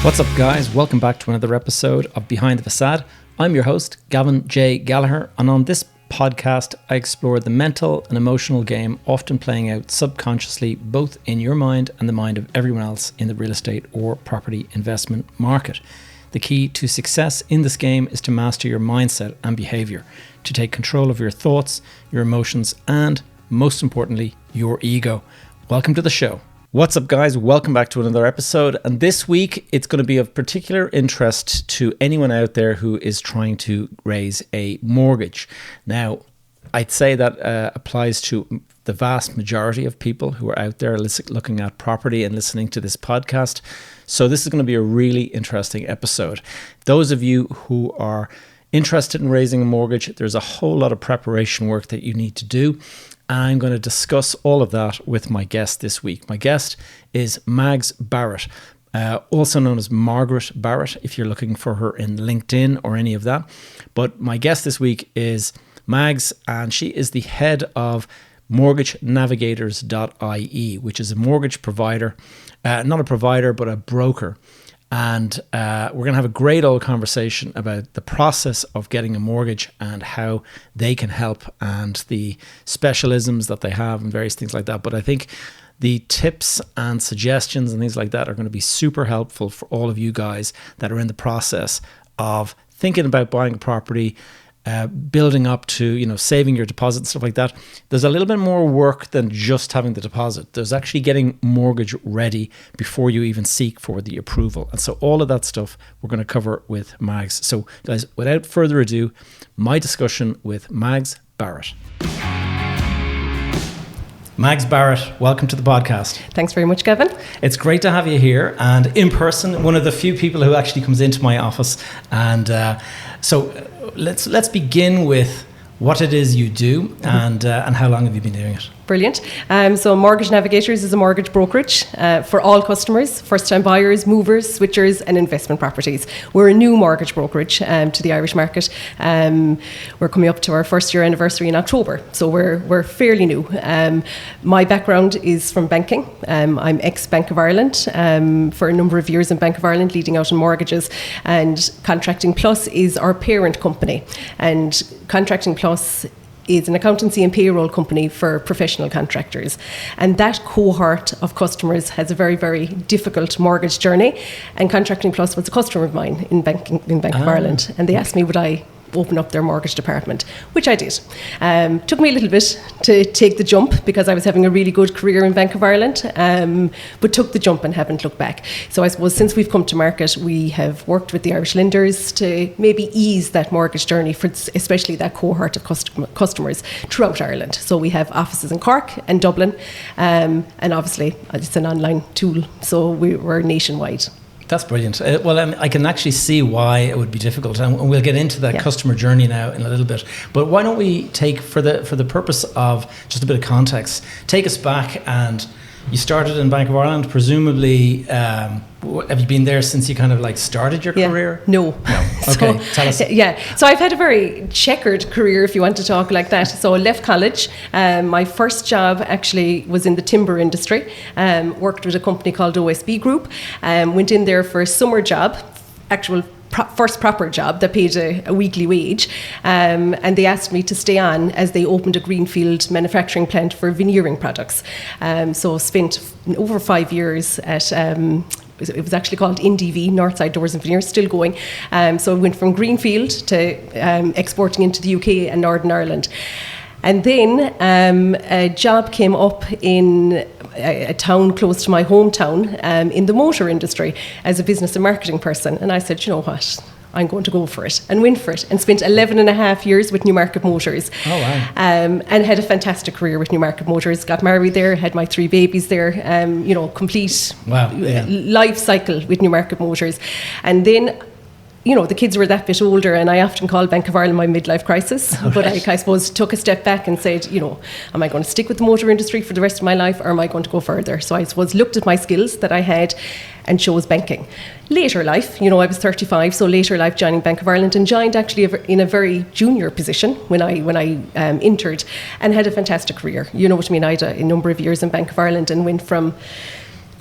What's up, guys? Welcome back to another episode of Behind the Facade. I'm your host, Gavin J. Gallagher, and on this podcast, I explore the mental and emotional game often playing out subconsciously, both in your mind and the mind of everyone else in the real estate or property investment market. The key to success in this game is to master your mindset and behavior, to take control of your thoughts, your emotions, and most importantly, your ego. Welcome to the show. What's up, guys? Welcome back to another episode. And this week, it's going to be of particular interest to anyone out there who is trying to raise a mortgage. Now, I'd say that applies to the vast majority of people who are out there looking at property and listening to this podcast. So this is going to be a really interesting episode. Those of you who are interested in raising a mortgage, there's a whole lot of preparation work that you need to do. I'm going to discuss all of that with my guest this week. My guest is Mags Barrett, also known as Margaret Barrett, if you're looking for her in LinkedIn or any of that. But my guest this week is Mags, and she is the head of mortgagenavigators.ie, which is a mortgage provider, not a provider, but a broker. And we're going to have a great old conversation about the process of getting a mortgage and how they can help and the specialisms that they have and various things like that. But I think the tips and suggestions and things like that are going to be super helpful for all of you guys that are in the process of thinking about buying a property, building up to, saving your deposit and stuff like that. There's a little bit more work than just having the deposit. There's actually getting mortgage ready before you even seek for the approval. And so all of that stuff we're going to cover with Mags. So guys, without further ado, my discussion with Mags Barrett. Mags Barrett, welcome to the podcast. Thanks very much, Gavin. It's great to have you here and in person, one of the few people who actually comes into my office. And so let's begin with what it is you do and how long have you been doing it? Brilliant. So Mortgage Navigators is a mortgage brokerage for all customers, first-time buyers, movers, switchers and investment properties. We're a new mortgage brokerage to the Irish market. We're coming up to our first year anniversary in October, so we're fairly new. My background is from banking. I'm ex-Bank of Ireland for a number of years in Bank of Ireland, leading out in mortgages, and Contracting Plus is our parent company. And Contracting Plus is an accountancy and payroll company for professional contractors. And that cohort of customers has a very, very difficult mortgage journey. And Contracting Plus was a customer of mine in Bank of Ireland. And they asked me, would I open up their mortgage department, which I did. Took me a little bit to take the jump because I was having a really good career in Bank of Ireland, but took the jump and haven't looked back. So I suppose since we've come to market, we have worked with the Irish lenders to maybe ease that mortgage journey for especially that cohort of customers throughout Ireland. So we have offices in Cork and Dublin, and obviously it's an online tool, so we're nationwide. That's brilliant. Well, I can actually see why it would be difficult, and we'll get into that customer journey now in a little bit. But why don't we take, for the purpose of just a bit of context, take us back. And you started in Bank of Ireland, presumably. Have you been there since you kind of started your career? No. Okay, tell us. So I've had a very checkered career, if you want to talk like that. So I left college. My first job actually was in the timber industry. Worked with a company called OSB Group. Went in there for a summer job, actual first proper job that paid a weekly wage, and they asked me to stay on as they opened a greenfield manufacturing plant for veneering products. So spent over 5 years at it was actually called NDV, Northside Doors and Veneers, still going. So I went from greenfield to exporting into the UK and Northern Ireland. And then a job came up in a town close to my hometown in the motor industry as a business and marketing person. And I said, you know what? I'm going to go for it, and went for it, and spent 11 and a half years with Newmarket Motors. Oh, wow. And had a fantastic career with Newmarket Motors. Got married there, had my 3 babies there, complete life cycle with Newmarket Motors. And then the kids were that bit older, and I often call Bank of Ireland my midlife crisis. Right. But I suppose took a step back and said, am I going to stick with the motor industry for the rest of my life, or am I going to go further? So I suppose looked at my skills that I had and chose banking. Later life, I was 35, so later life joining Bank of Ireland, and joined actually in a very junior position when I entered, and had a fantastic career. You know what I mean? I had a number of years in Bank of Ireland and went from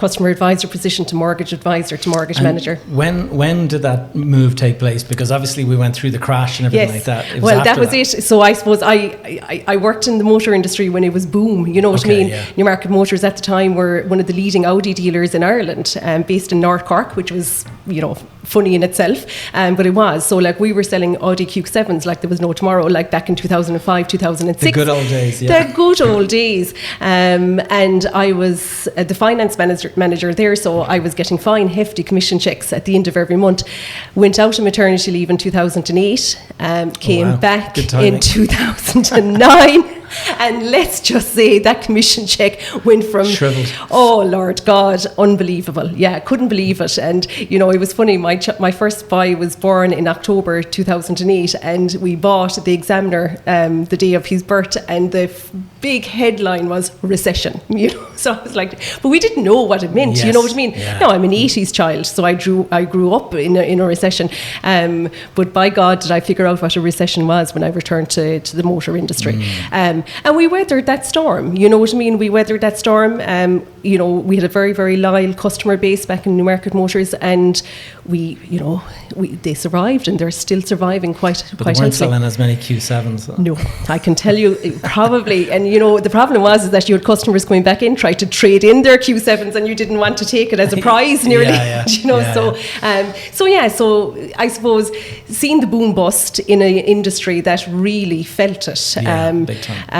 customer advisor position to mortgage advisor to mortgage manager. When did that move take place? Because obviously we went through the crash and everything like that. That was it. So I suppose I worked in the motor industry when it was boom. You know what I mean? Yeah. Newmarket Motors at the time were one of the leading Audi dealers in Ireland, based in North Cork, which was, you know, funny in itself, but it was. So like we were selling Audi Q7s like there was no tomorrow, like back in 2005, 2006. The good old days, yeah. The good old days. And I was the finance manager there, so I was getting fine, hefty commission checks at the end of every month. Went out on maternity leave in 2008, came back in 2009. And let's just say that commission check went from shriveled. Oh Lord God, unbelievable! Yeah, couldn't believe it. And you know, it was funny. My first boy was born in October 2008, and we bought the Examiner the day of his birth, and the big headline was recession. You know, so I was like, but we didn't know what it meant. Yes. You know what I mean? Yeah. No, I'm an 80s child, so I grew up in a recession. But by God, did I figure out what a recession was when I returned to the motor industry. And we weathered that storm, you know what I mean? We weathered that storm. You know, we had a very, very loyal customer base back in Newmarket Motors, and they survived, and they're still surviving quite But they weren't selling as many Q7s. So. No, I can tell you, probably. And you know, the problem was is that you had customers going back in, try to trade in their Q7s, and you didn't want to take it as a prize, nearly. You know, so I suppose seeing the boom bust in an industry that really felt it, big time.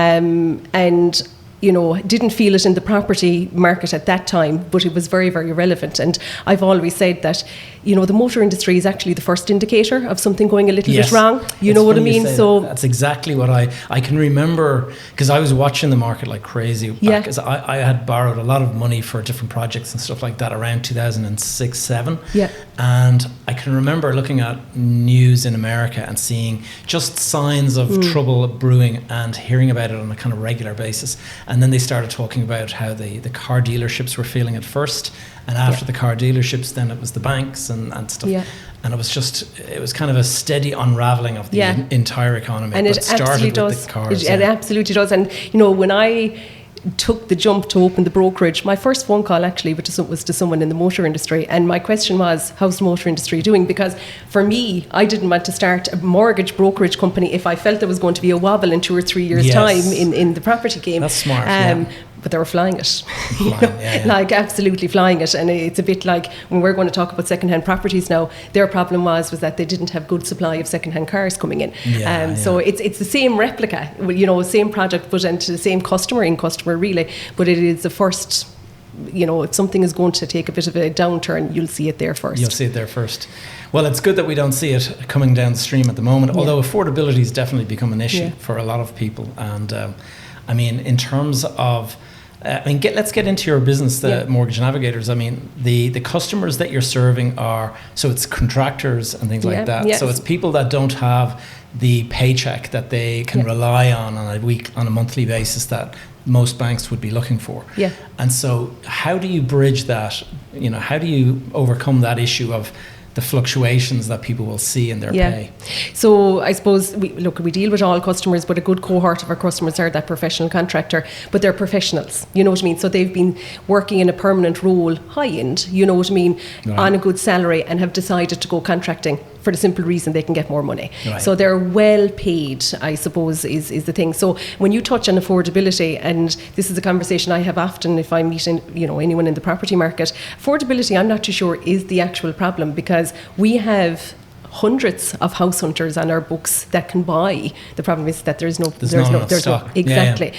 and you know, didn't feel it in the property market at that time, but it was very, very relevant. And I've always said that, you know, the motor industry is actually the first indicator of something going a little bit wrong. You know what I mean? So that's exactly what I can remember, because I was watching the market like crazy back, because I had borrowed a lot of money for different projects and stuff like that around 2006-07. Yeah. And I can remember looking at news in America and seeing just signs of trouble brewing and hearing about it on a kind of regular basis. And then they started talking about how the car dealerships were feeling it first, and after the car dealerships, then it was the banks and stuff. Yeah. And it was kind of a steady unraveling of the entire economy. And it absolutely does. It absolutely does. And you know, when I took the jump to open the brokerage, my first phone call actually was to someone in the motor industry, and my question was, how's the motor industry doing? Because for me, I didn't want to start a mortgage brokerage company if I felt there was going to be a wobble in 2 or 3 years time in the property game. That's smart. But they were flying it, like absolutely flying it. And it's a bit like when we're going to talk about second-hand properties now, their problem was that they didn't have good supply of second-hand cars coming in. So it's the same replica, you know, same product, but into the same customer really. But it is the first, you know, if something is going to take a bit of a downturn, you'll see it there first. You'll see it there first. Well, it's good that we don't see it coming down the stream at the moment, although affordability has definitely become an issue for a lot of people. And I mean, in terms of let's get into your business, the Mortgage Navigators. I mean, the customers that you're serving are, so it's contractors and things like that. Yes. So it's people that don't have the paycheck that they can rely on a monthly basis that most banks would be looking for. Yeah. And so how do you bridge that? You know, how do you overcome that issue of the fluctuations that people will see in their pay? So I suppose we deal with all customers, but a good cohort of our customers are that professional contractor, but they're professionals, you know what I mean? So they've been working in a permanent role, high end, you know what I mean, on a good salary, and have decided to go contracting for the simple reason they can get more money. So they're well paid, I suppose, is the thing. So when you touch on affordability, and this is a conversation I have often if I'm meeting, you know, anyone in the property market, affordability, I'm not too sure is the actual problem, because we have hundreds of house hunters on our books that can buy. The problem is that there's no stock. Exactly.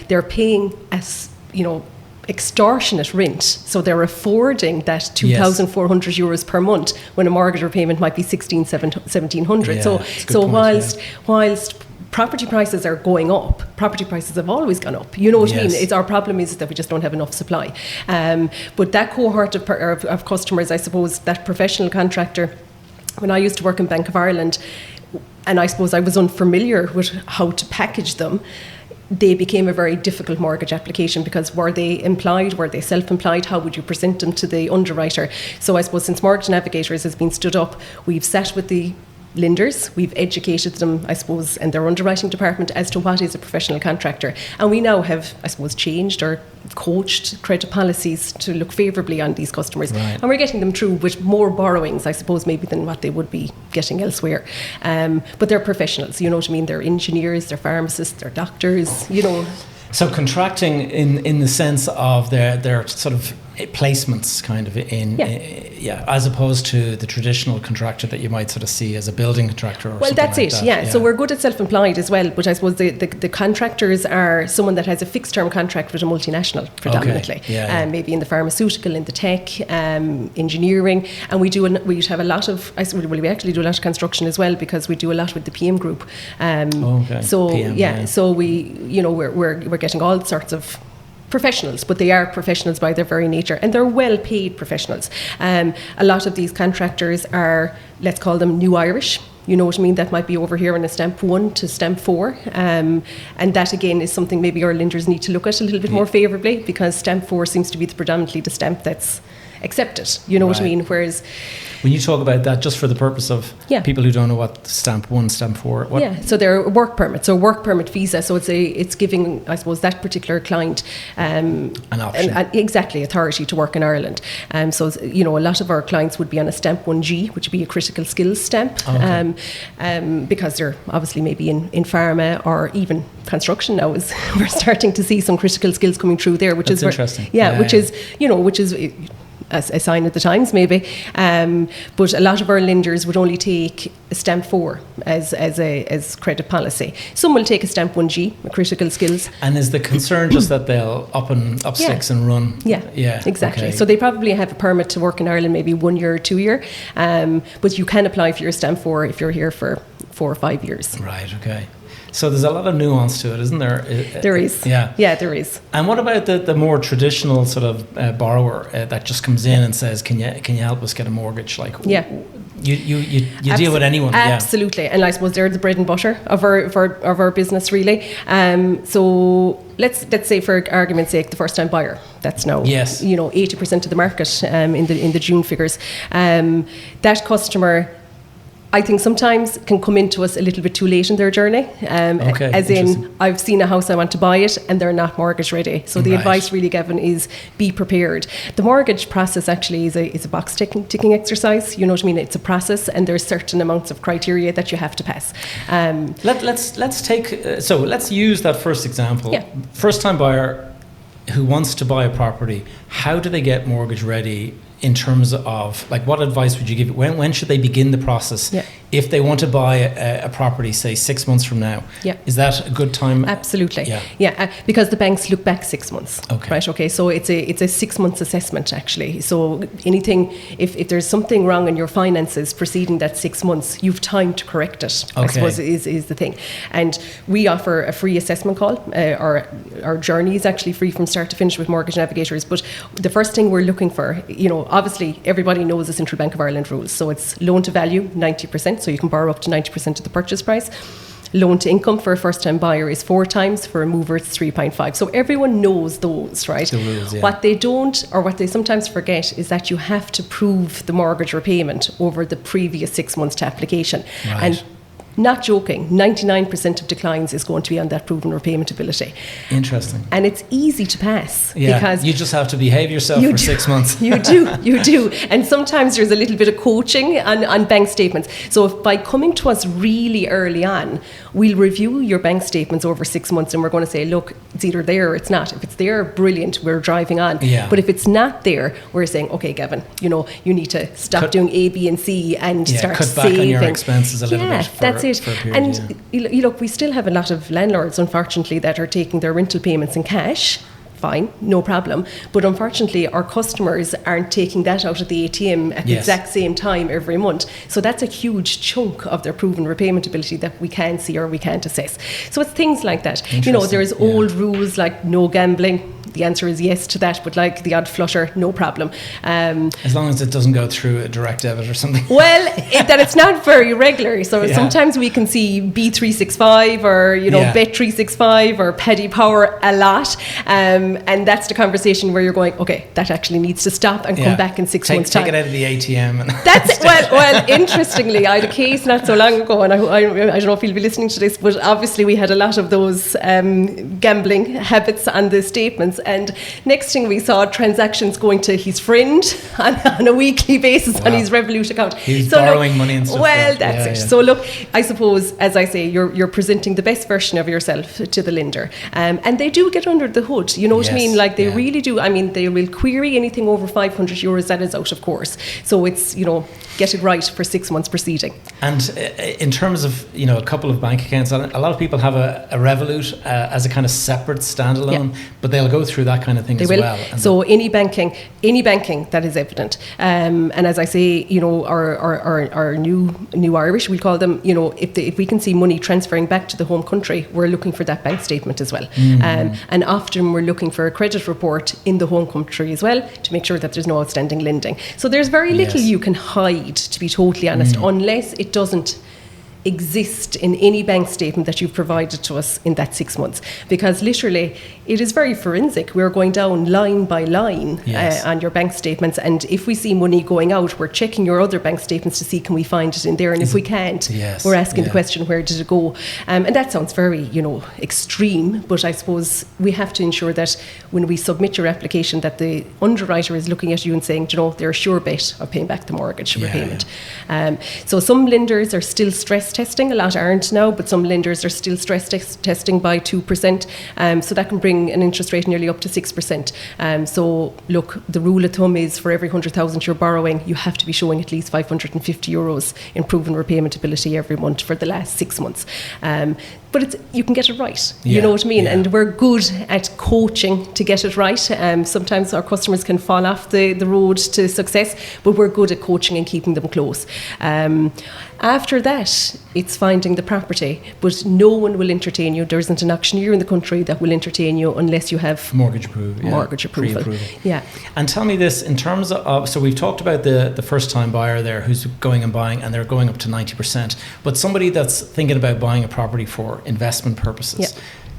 They're paying as, you know, extortionate rent, so they're affording that 2,400 euros per month when a mortgage repayment might be 1,700. So whilst property prices are going up, property prices have always gone up. You know what I mean? It's our problem is that we just don't have enough supply. But that cohort of customers, I suppose, that professional contractor. When I used to work in Bank of Ireland, and I suppose I was unfamiliar with how to package them, they became a very difficult mortgage application, because were they employed, were they self-employed, how would you present them to the underwriter? So I suppose since Mortgage Navigators has been stood up, we've sat with the lenders. We've educated them, I suppose, and their underwriting department as to what is a professional contractor. And we now have, I suppose, changed or coached credit policies to look favourably on these customers. Right. And we're getting them through with more borrowings, I suppose, maybe than what they would be getting elsewhere. But they're professionals, you know what I mean? They're engineers, they're pharmacists, they're doctors, you know. So contracting in the sense of their sort of placements kind of as opposed to the traditional contractor that you might sort of see as a building contractor or well, something that's like it, that. yeah. So we're good at self-employed as well, but I suppose the contractors are someone that has a fixed term contract with a multinational predominantly. Okay. Maybe in the pharmaceutical, in the tech, engineering, and we have a lot of, we actually do a lot of construction as well, because we do a lot with the PM group. So PM, so we're getting all sorts of professionals, but they are professionals by their very nature, and they're well-paid professionals. A lot of these contractors are, let's call them new Irish. You know what I mean? That might be over here in a stamp 1 to stamp 4. And that, again, is something maybe our lenders need to look at a little bit more favourably, because stamp 4 seems to be predominantly the stamp that's accepted. You know what I mean? Whereas when you talk about that, just for the purpose of people who don't know what stamp 1, stamp 4, so they're work permit, so work permit visa. So it's giving, I suppose, that particular client an option, exactly, authority to work in Ireland. So a lot of our clients would be on a stamp 1G, which would be a critical skills stamp, because they're obviously maybe in pharma or even construction now. We're starting to see some critical skills coming through there, which is interesting. Which is a sign of the times maybe, but a lot of our lenders would only take a stamp 4 as credit policy. Some will take a stamp 1G, a critical skills. And is the concern just that they'll up sticks and run? Yeah, exactly. Okay. So they probably have a permit to work in Ireland, maybe 1 year or 2 year, but you can apply for your stamp 4 if you're here for 4 or 5 years. Right. Okay. So there's a lot of nuance to it, isn't there? There is. Yeah, there is. And what about the more traditional sort of borrower that just comes in and says, "Can you help us get a mortgage?" Like, you deal with anyone. Absolutely, and I suppose they're the bread and butter of our business, really. So let's say, for argument's sake, the first time buyer. That's now 80% of the market in the June figures. That customer, I think, sometimes can come into us a little bit too late in their journey. As in, I've seen a house, I want to buy it, and they're not mortgage ready. So the advice really, Gavin, is be prepared. The mortgage process actually is a box ticking exercise. You know what I mean? It's a process, and there's certain amounts of criteria that you have to pass. Let's use that first example. First time buyer who wants to buy a property. How do they get mortgage ready? In terms of, like, what advice would you give? When should they begin the process? If they want to buy a property, say 6 months from now, is that a good time? Absolutely. Because the banks look back 6 months. Okay. So it's a 6 months assessment, actually. So anything, if there's something wrong in your finances preceding that 6 months, you've time to correct it. I suppose is the thing. And we offer a free assessment call. Our journey is actually free from start to finish with Mortgage Navigators. But the first thing we're looking for, obviously everybody knows the Central Bank of Ireland rules. So it's loan to value 90%, so you can borrow up to 90% of the purchase price. Loan to income for a first time buyer is 4 times, for a mover it's 3.5. So everyone knows those, right? The rules, What they don't, or what they sometimes forget, is that you have to prove the mortgage repayment over the previous 6 months to application. And not joking, 99% of declines is going to be on that proven repayment ability. Interesting. And it's easy to pass. Because you just have to behave yourself for 6 months. You do. And sometimes there's a little bit of coaching on bank statements. So if by coming to us really early on, we'll review your bank statements over 6 months, and we're going to say, look, it's either there or it's not. If it's there, brilliant, we're driving on. But if it's not there, we're saying, okay, Gavin, you need to stop doing A, B, and C and start cut back saving. on your expenses a little bit. That's it. And look, we still have a lot of landlords, unfortunately, that are taking their rental payments in cash. Fine, no problem. But unfortunately, our customers aren't taking that out of the ATM at the exact same time every month. So that's a huge chunk of their proven repayment ability that we can't see or we can't assess. So it's things like that. There's old rules like no gambling. the answer is yes to that, but like the odd flutter, no problem. As long as it doesn't go through a direct debit or something. Well, that it's not very regular. So sometimes we can see B365 or, Bet365 or Paddy Power a lot. And that's the conversation where you're going, okay, that actually needs to stop and come back in 6 months' time. Take it out of the ATM. And That's it. Well, interestingly, I had a case not so long ago, and I don't know if you'll be listening to this, but obviously we had a lot of those gambling habits on the statements, and next thing we saw transactions going to his friend on a weekly basis on his Revolut account. He's borrowing money and stuff. Well, that's it. So look, I suppose, as I say, you're presenting the best version of yourself to the lender, and they do get under the hood. You know what I mean? Like they really do. I mean, they will query anything over €500 that is out of course. So it's get it right for 6 months proceeding. And in terms of a couple of bank accounts, a lot of people have a Revolut as a kind of separate standalone, but they'll go through that kind of thing as well. So any banking that is evident, and as I say, our new Irish, we call them. If we can see money transferring back to the home country, we're looking for that bank statement as well. And often we're looking for a credit report in the home country as well to make sure that there's no outstanding lending. So there's very little you can hide, to be totally honest, unless it doesn't exist in any bank statement that you've provided to us in that 6 months, because literally it is very forensic. We're going down line by line on your bank statements, and if we see money going out, we're checking your other bank statements to see can we find it in there, and if we can't, we're asking the question, where did it go? And that sounds very extreme, but I suppose we have to ensure that when we submit your application that the underwriter is looking at you and saying, they're a sure bet of paying back the mortgage repayment. So some lenders are still stress testing, a lot aren't now, but some lenders are still stress testing by 2%, so that can bring an interest rate nearly up to 6%. So look, the rule of thumb is for every 100,000 you're borrowing, you have to be showing at least €550 in proven repayment ability every month for the last 6 months. But you can get it right, you know what I mean? And we're good at coaching to get it right. Sometimes our customers can fall off the road to success, but we're good at coaching and keeping them close. After that, it's finding the property, but no one will entertain you. There isn't an auctioneer in the country that will entertain you unless you have mortgage approval. Yeah. And tell me this, in terms of, so we've talked about the first time buyer there who's going and buying, and they're going up to 90%, but somebody that's thinking about buying a property for investment purposes.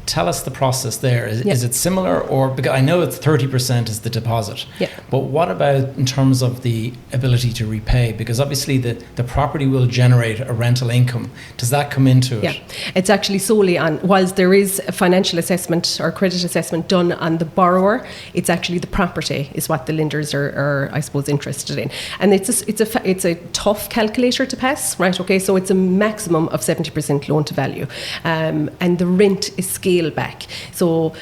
Tell us the process there. Is it similar, or because I know it's 30% is the deposit, but what about in terms of the ability to repay? Because obviously the property will generate a rental income. Does that come into it? It's actually solely on, whilst there is a financial assessment or credit assessment done on the borrower, it's actually the property is what the lenders are I suppose interested in, and it's a tough calculator to pass, right? Okay, so it's a maximum of 70% loan to value, and the rent is scaled back. So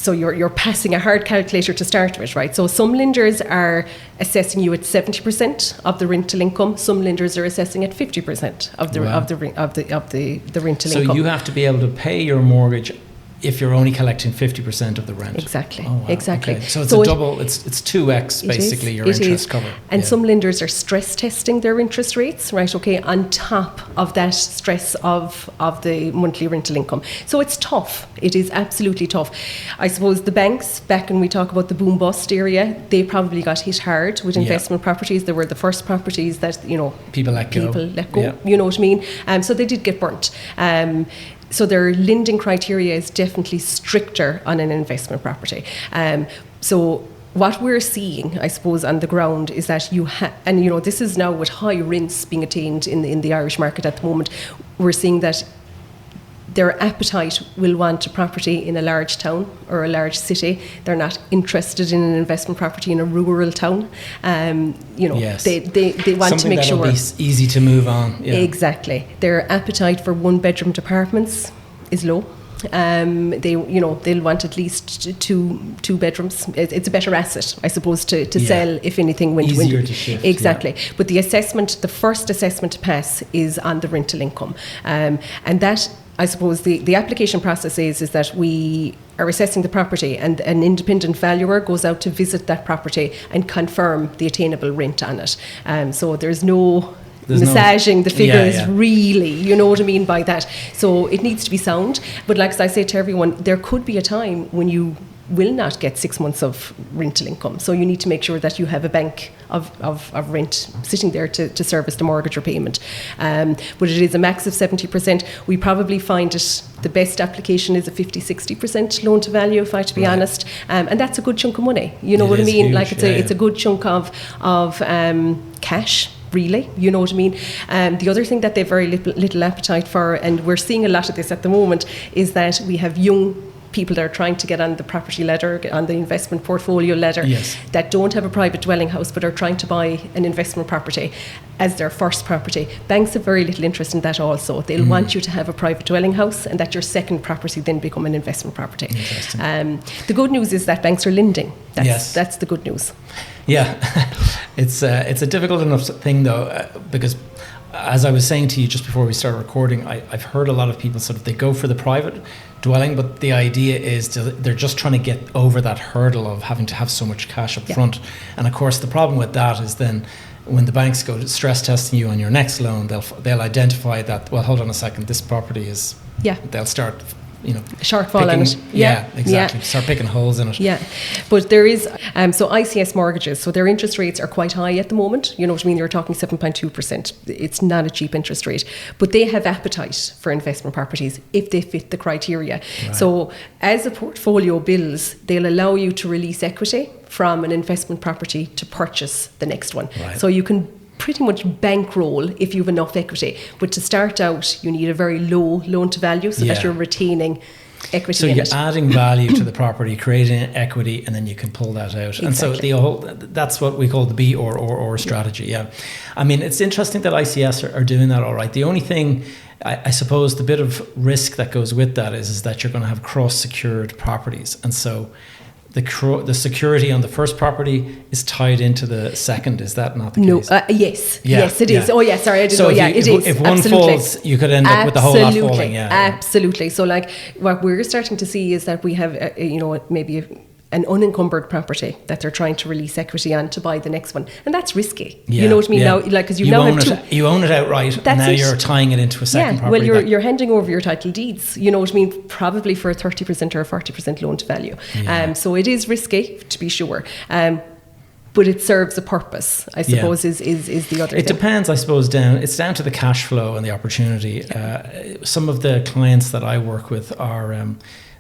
you're passing a hard calculator to start with, right? So some lenders are assessing you at 70% of the rental income. Some lenders are assessing at 50% of the rental income. So you have to be able to pay your mortgage if you're only collecting 50% of the rent. Exactly. Oh, wow. Exactly. Okay. So it's a double, it's 2x basically your interest cover. And some lenders are stress testing their interest rates, right? Okay, on top of that stress of the monthly rental income. So it's tough. It is absolutely tough. I suppose the banks, back when we talk about the boom bust area, they probably got hit hard with investment properties. They were the first properties that, people let go. Yeah. You know what I mean? So they did get burnt. So their lending criteria is definitely stricter on an investment property. So what we're seeing, I suppose, on the ground is that this is now with high rents being attained in the Irish market at the moment, we're seeing that their appetite will want a property in a large town or a large city. They're not interested in an investment property in a rural town. They want something to make sure be easy to move on. Yeah. Exactly. Their appetite for one-bedroom apartments is low. They'll want at least two bedrooms. It's a better asset, I suppose, to sell if anything. Easier to shift. Exactly. But the first assessment to pass is on the rental income, and that, I suppose, the application process is that we are assessing the property, and an independent valuer goes out to visit that property and confirm the attainable rent on it. So there's massaging the figures, really, you know what I mean by that. So it needs to be sound. But like I say to everyone, there could be a time when you will not get 6 months of rental income. So you need to make sure that you have a bank of rent sitting there to service the mortgage repayment. But it is a max of 70%. We probably find it the best application is a 50-60% loan to value, if I have to be honest. And that's a good chunk of money. You know what I mean? Huge, like it's a good chunk of cash. Really, you know what I mean? The other thing that they've very little appetite for, and we're seeing a lot of this at the moment, is that we have young people that are trying to get on the property ladder, on the investment portfolio ladder, that don't have a private dwelling house but are trying to buy an investment property as their first property. Banks have very little interest in that also. They'll want you to have a private dwelling house and that your second property then become an investment property. The good news is that banks are lending. That's the good news. Yeah, it's a difficult enough thing though, because as I was saying to you just before we started recording, I've heard a lot of people sort of, they go for the private dwelling, but the idea is they're just trying to get over that hurdle of having to have so much cash up front. And of course the problem with that is then when the banks go to stress testing you on your next loan, they'll identify that, well, hold on a second, this property is, they'll start, shortfall in it. Exactly. Start picking holes in it. Yeah, but there is so ICS mortgages. So their interest rates are quite high at the moment. You know what I mean? You're talking 7.2%. It's not a cheap interest rate, but they have appetite for investment properties if they fit the criteria. Right. So as a portfolio builds, they'll allow you to release equity from an investment property to purchase the next one. Right. So you can pretty much bankroll if you have enough equity, but to start out you need a very low loan to value so that you're retaining equity. So you're adding value to the property, creating equity, and then you can pull that out. Exactly. And so that's what we call the B or strategy. Yeah, I mean, it's interesting that ICS are doing that all right. The only thing, I suppose, the bit of risk that goes with that is that you're going to have cross-secured properties, and so the security on the first property is tied into the second. Is that not the case? No. Yes, it is. Oh, yeah. Sorry, I didn't know. Yeah, it is. If one falls, you could end up with the whole lot falling. Yeah, absolutely. So, like, what we're starting to see is that we have, maybe an unencumbered property that they're trying to release equity on to buy the next one, and that's risky. You know what I mean? Now, like, because you now have you own it outright, and now you're tying it into a second property. Well, you're handing over your title deeds. You know what I mean? Probably for a 30% or a 40% loan to value. So it is risky, to be sure. But it serves a purpose, I suppose, is the other thing. It depends, I suppose, it's down to the cash flow and the opportunity. Some of the clients that I work with are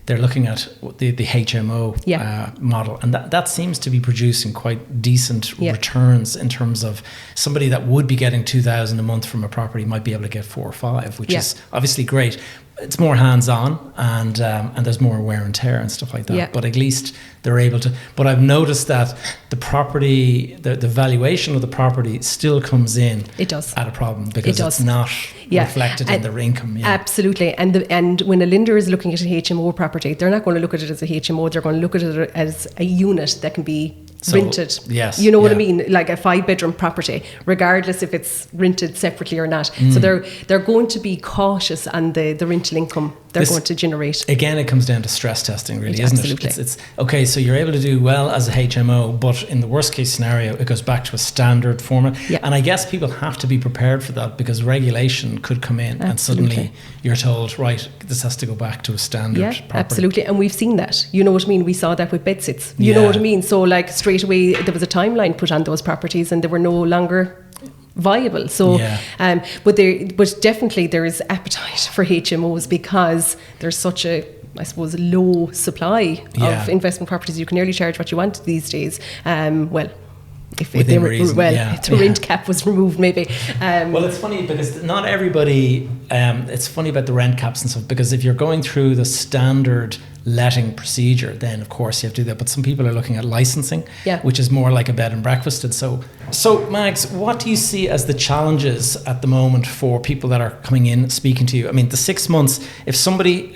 they're looking at the HMO model, and that seems to be producing quite decent returns in terms of somebody that would be getting $2,000 a month from a property might be able to get 4 or 5, which is obviously great. It's more hands-on, and there's more wear and tear and stuff like that. But at least they're able to. But I've noticed that the property, the valuation of the property still comes in. It does at a problem because it's not reflected in their income. Absolutely, and when a lender is looking at a HMO property, they're not going to look at it as a HMO. They're going to look at it as a unit that can be rented. Yes, you know what I mean, like a 5-bedroom property, regardless if it's rented separately or not. So they're going to be cautious on the rental income they're going to generate. Again, it comes down to stress testing, really, isn't it? It's okay. So you're able to do well as a HMO, but in the worst case scenario, it goes back to a standard format. And I guess people have to be prepared for that, because regulation could come in and suddenly you're told, right, this has to go back to a standard property. Absolutely, and we've seen that. You know what I mean? We saw that with bedsits. You know what I mean? So, like, straight away there was a timeline put on those properties, and they were no longer viable. So, but definitely there is appetite for HMOs because there's such a, I suppose, low supply of investment properties. You can nearly charge what you want these days. If the rent cap was removed, maybe. Well, it's funny because not everybody. It's funny about the rent caps and stuff, because if you're going through the standard letting procedure, then of course you have to do that. But some people are looking at licensing, which is more like a bed and breakfast. And so Mags, what do you see as the challenges at the moment for people that are coming in speaking to you? I mean, the 6 months. If somebody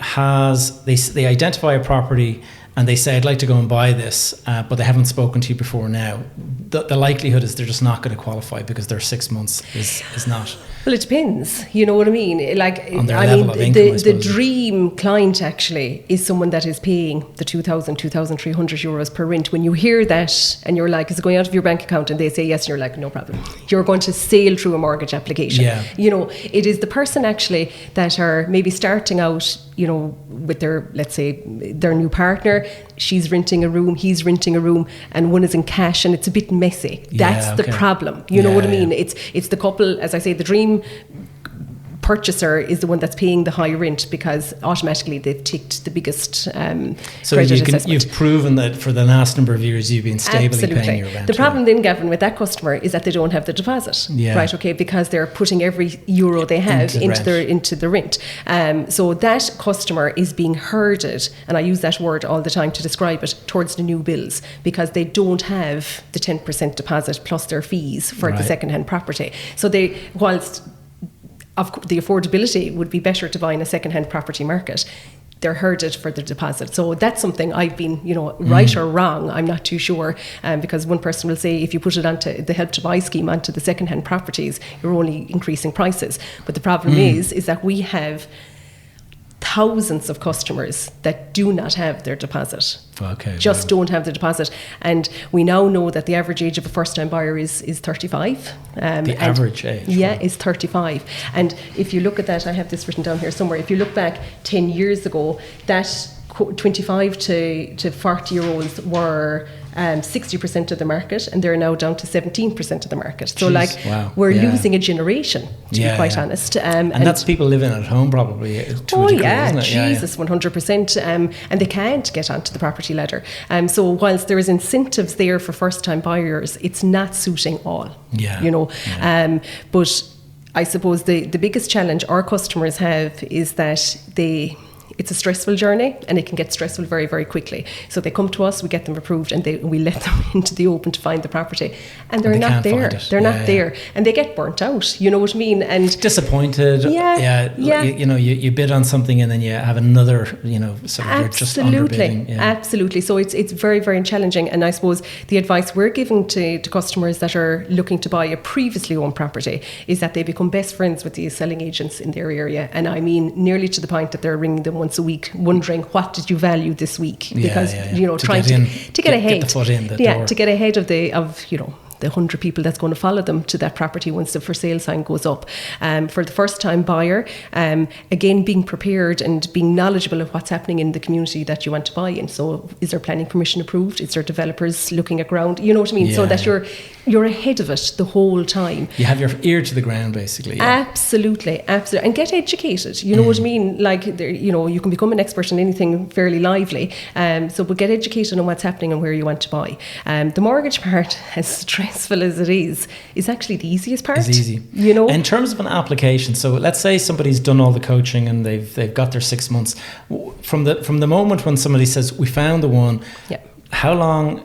they identify a property and they say, I'd like to go and buy this, but they haven't spoken to you before now, the likelihood is they're just not going to qualify because their 6 months is not. Well, it depends. You know what I mean? Like, on their level of income, the dream client actually is someone that is paying the 2,000, 2,300 euros per rent. When you hear that and you're like, is it going out of your bank account? And they say yes, and you're like, no problem. You're going to sail through a mortgage application. You know, it is the person actually that are maybe starting out, you know, with their, let's say, their new partner. she's renting a room, he's renting a room, and one is in cash, and it's a bit messy. That's the problem. You know what I mean? It's the couple, as I say, the dream purchaser is the one that's paying the high rent because automatically they've ticked the biggest so credit assessment. You've proven that for the last number of years you've been stably paying your rent. The problem then, Gavin, with that customer is that they don't have the deposit, right? Okay, because they're putting every euro they have into the rent. So that customer is being herded, and I use that word all the time to describe it, towards the new bills because they don't have the 10% deposit plus their fees for the second-hand property. So whilst the affordability would be better to buy in a second-hand property market, they're herded for the deposit. So that's something I've been, right or wrong, I'm not too sure, because one person will say if you put it onto the Help to Buy scheme onto the second-hand properties, you're only increasing prices. But the problem is that we have thousands of customers that do not have their deposit. Don't have the deposit. And we now know that the average age of a first-time buyer is 35. The average age? Yeah, is 35. And if you look at that, I have this written down here somewhere, if you look back 10 years ago, that 25 to 40-year-olds were 60% of the market, and they're now down to 17% of the market. So we're losing a generation, to be quite honest. And that's people living at home probably to a degree, isn't it? Jesus, 100%. And they can't get onto the property ladder. So whilst there is incentives there for first-time buyers, it's not suiting all, but I suppose the biggest challenge our customers have is that it's a stressful journey, and it can get stressful very, very quickly. So they come to us, we get them approved, and we let them into the open to find the property, and they're not there. They're not there, and they get burnt out. You know what I mean? And disappointed. You bid on something, and then you have another. Sort of you're just underbidding. Absolutely. So it's very, very challenging. And I suppose the advice we're giving to customers that are looking to buy a previously owned property is that they become best friends with the selling agents in their area, and I mean nearly to the point that they're ringing them once a week, wondering what did you value this week, because trying to get ahead, get the foot in the door. To get ahead of the 100 people that's going to follow them to that property once the for sale sign goes up. For the first time buyer, again, being prepared and being knowledgeable of what's happening in the community that you want to buy in. So is there planning permission approved? Is there developers looking at ground? You know what I mean? So that you're ahead of it the whole time. You have your ear to the ground, basically. Absolutely. And get educated. You know what I mean? Like, you can become an expert in anything fairly lively. But get educated on what's happening and where you want to buy. The mortgage part, as stressful as it is actually the easiest part. It's easy. In terms of an application, so let's say somebody's done all the coaching and they've got their 6 months. From the moment when somebody says, we found the one, how long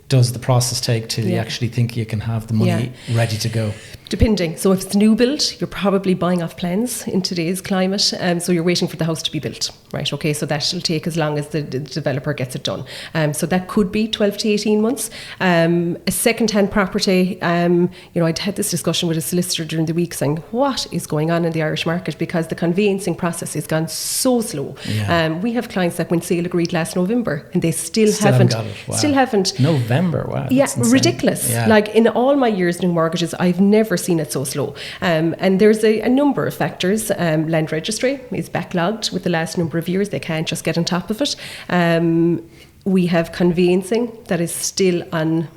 does the process take till you actually think you can have the money ready to go? Depending. So if it's new build, you're probably buying off plans in today's climate. So you're waiting for the house to be built, right? Okay, so that'll take as long as the developer gets it done. So that could be 12 to 18 months. A second-hand property, I'd had this discussion with a solicitor during the week saying, what is going on in the Irish market? Because the conveyancing process has gone so slow. We have clients that went sale agreed last November and they still haven't got it. Wow. Still haven't. November, wow. Yeah, ridiculous. Like in all my years doing mortgages, I've never seen it so slow. And there's a number of factors. Land registry is backlogged with the last number of years. They can't just get on top of it. We have conveyancing that is still on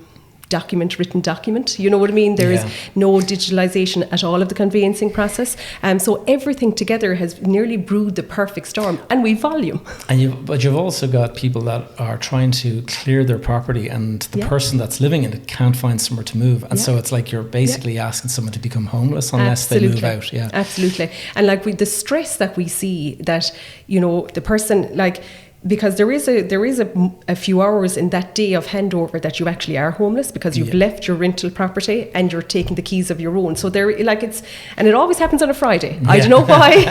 written document. You know what I mean? There is no digitalisation at all of the conveyancing process. So everything together has nearly brewed the perfect storm, and we volume. But you've also got people that are trying to clear their property, and the person that's living in it can't find somewhere to move. And so it's like you're basically asking someone to become homeless unless they move out. Yeah, absolutely. And like the stress that we see that, the person because there is a few hours in that day of handover that you actually are homeless because you've left your rental property and you're taking the keys of your own. So and it always happens on a Friday. I don't know why,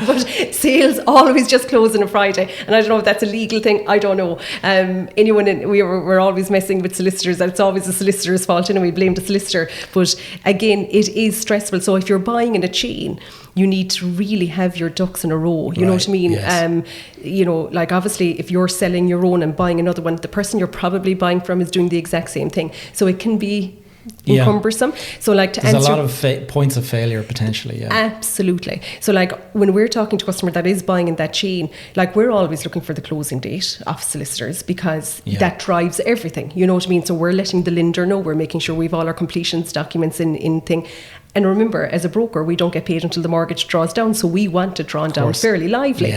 but sales always just close on a Friday. And I don't know if that's a legal thing. I don't know. We're always messing with solicitors, and it's always the solicitor's fault, and we blame the solicitor. But again, it is stressful. So if you're buying in a chain, you need to really have your ducks in a row. You know what I mean? Yes. Obviously, if you're selling your own and buying another one, the person you're probably buying from is doing the exact same thing. So it can be cumbersome. So like to there's answer, a lot of points of failure potentially. Yeah, absolutely. So like when we're talking to a customer that is buying in that chain, like we're always looking for the closing date of solicitors, because that drives everything. You know what I mean? So we're letting the lender know, we're making sure we've all our completions documents in thing. And remember, as a broker, we don't get paid until the mortgage draws down, so we want it drawn down fairly lively.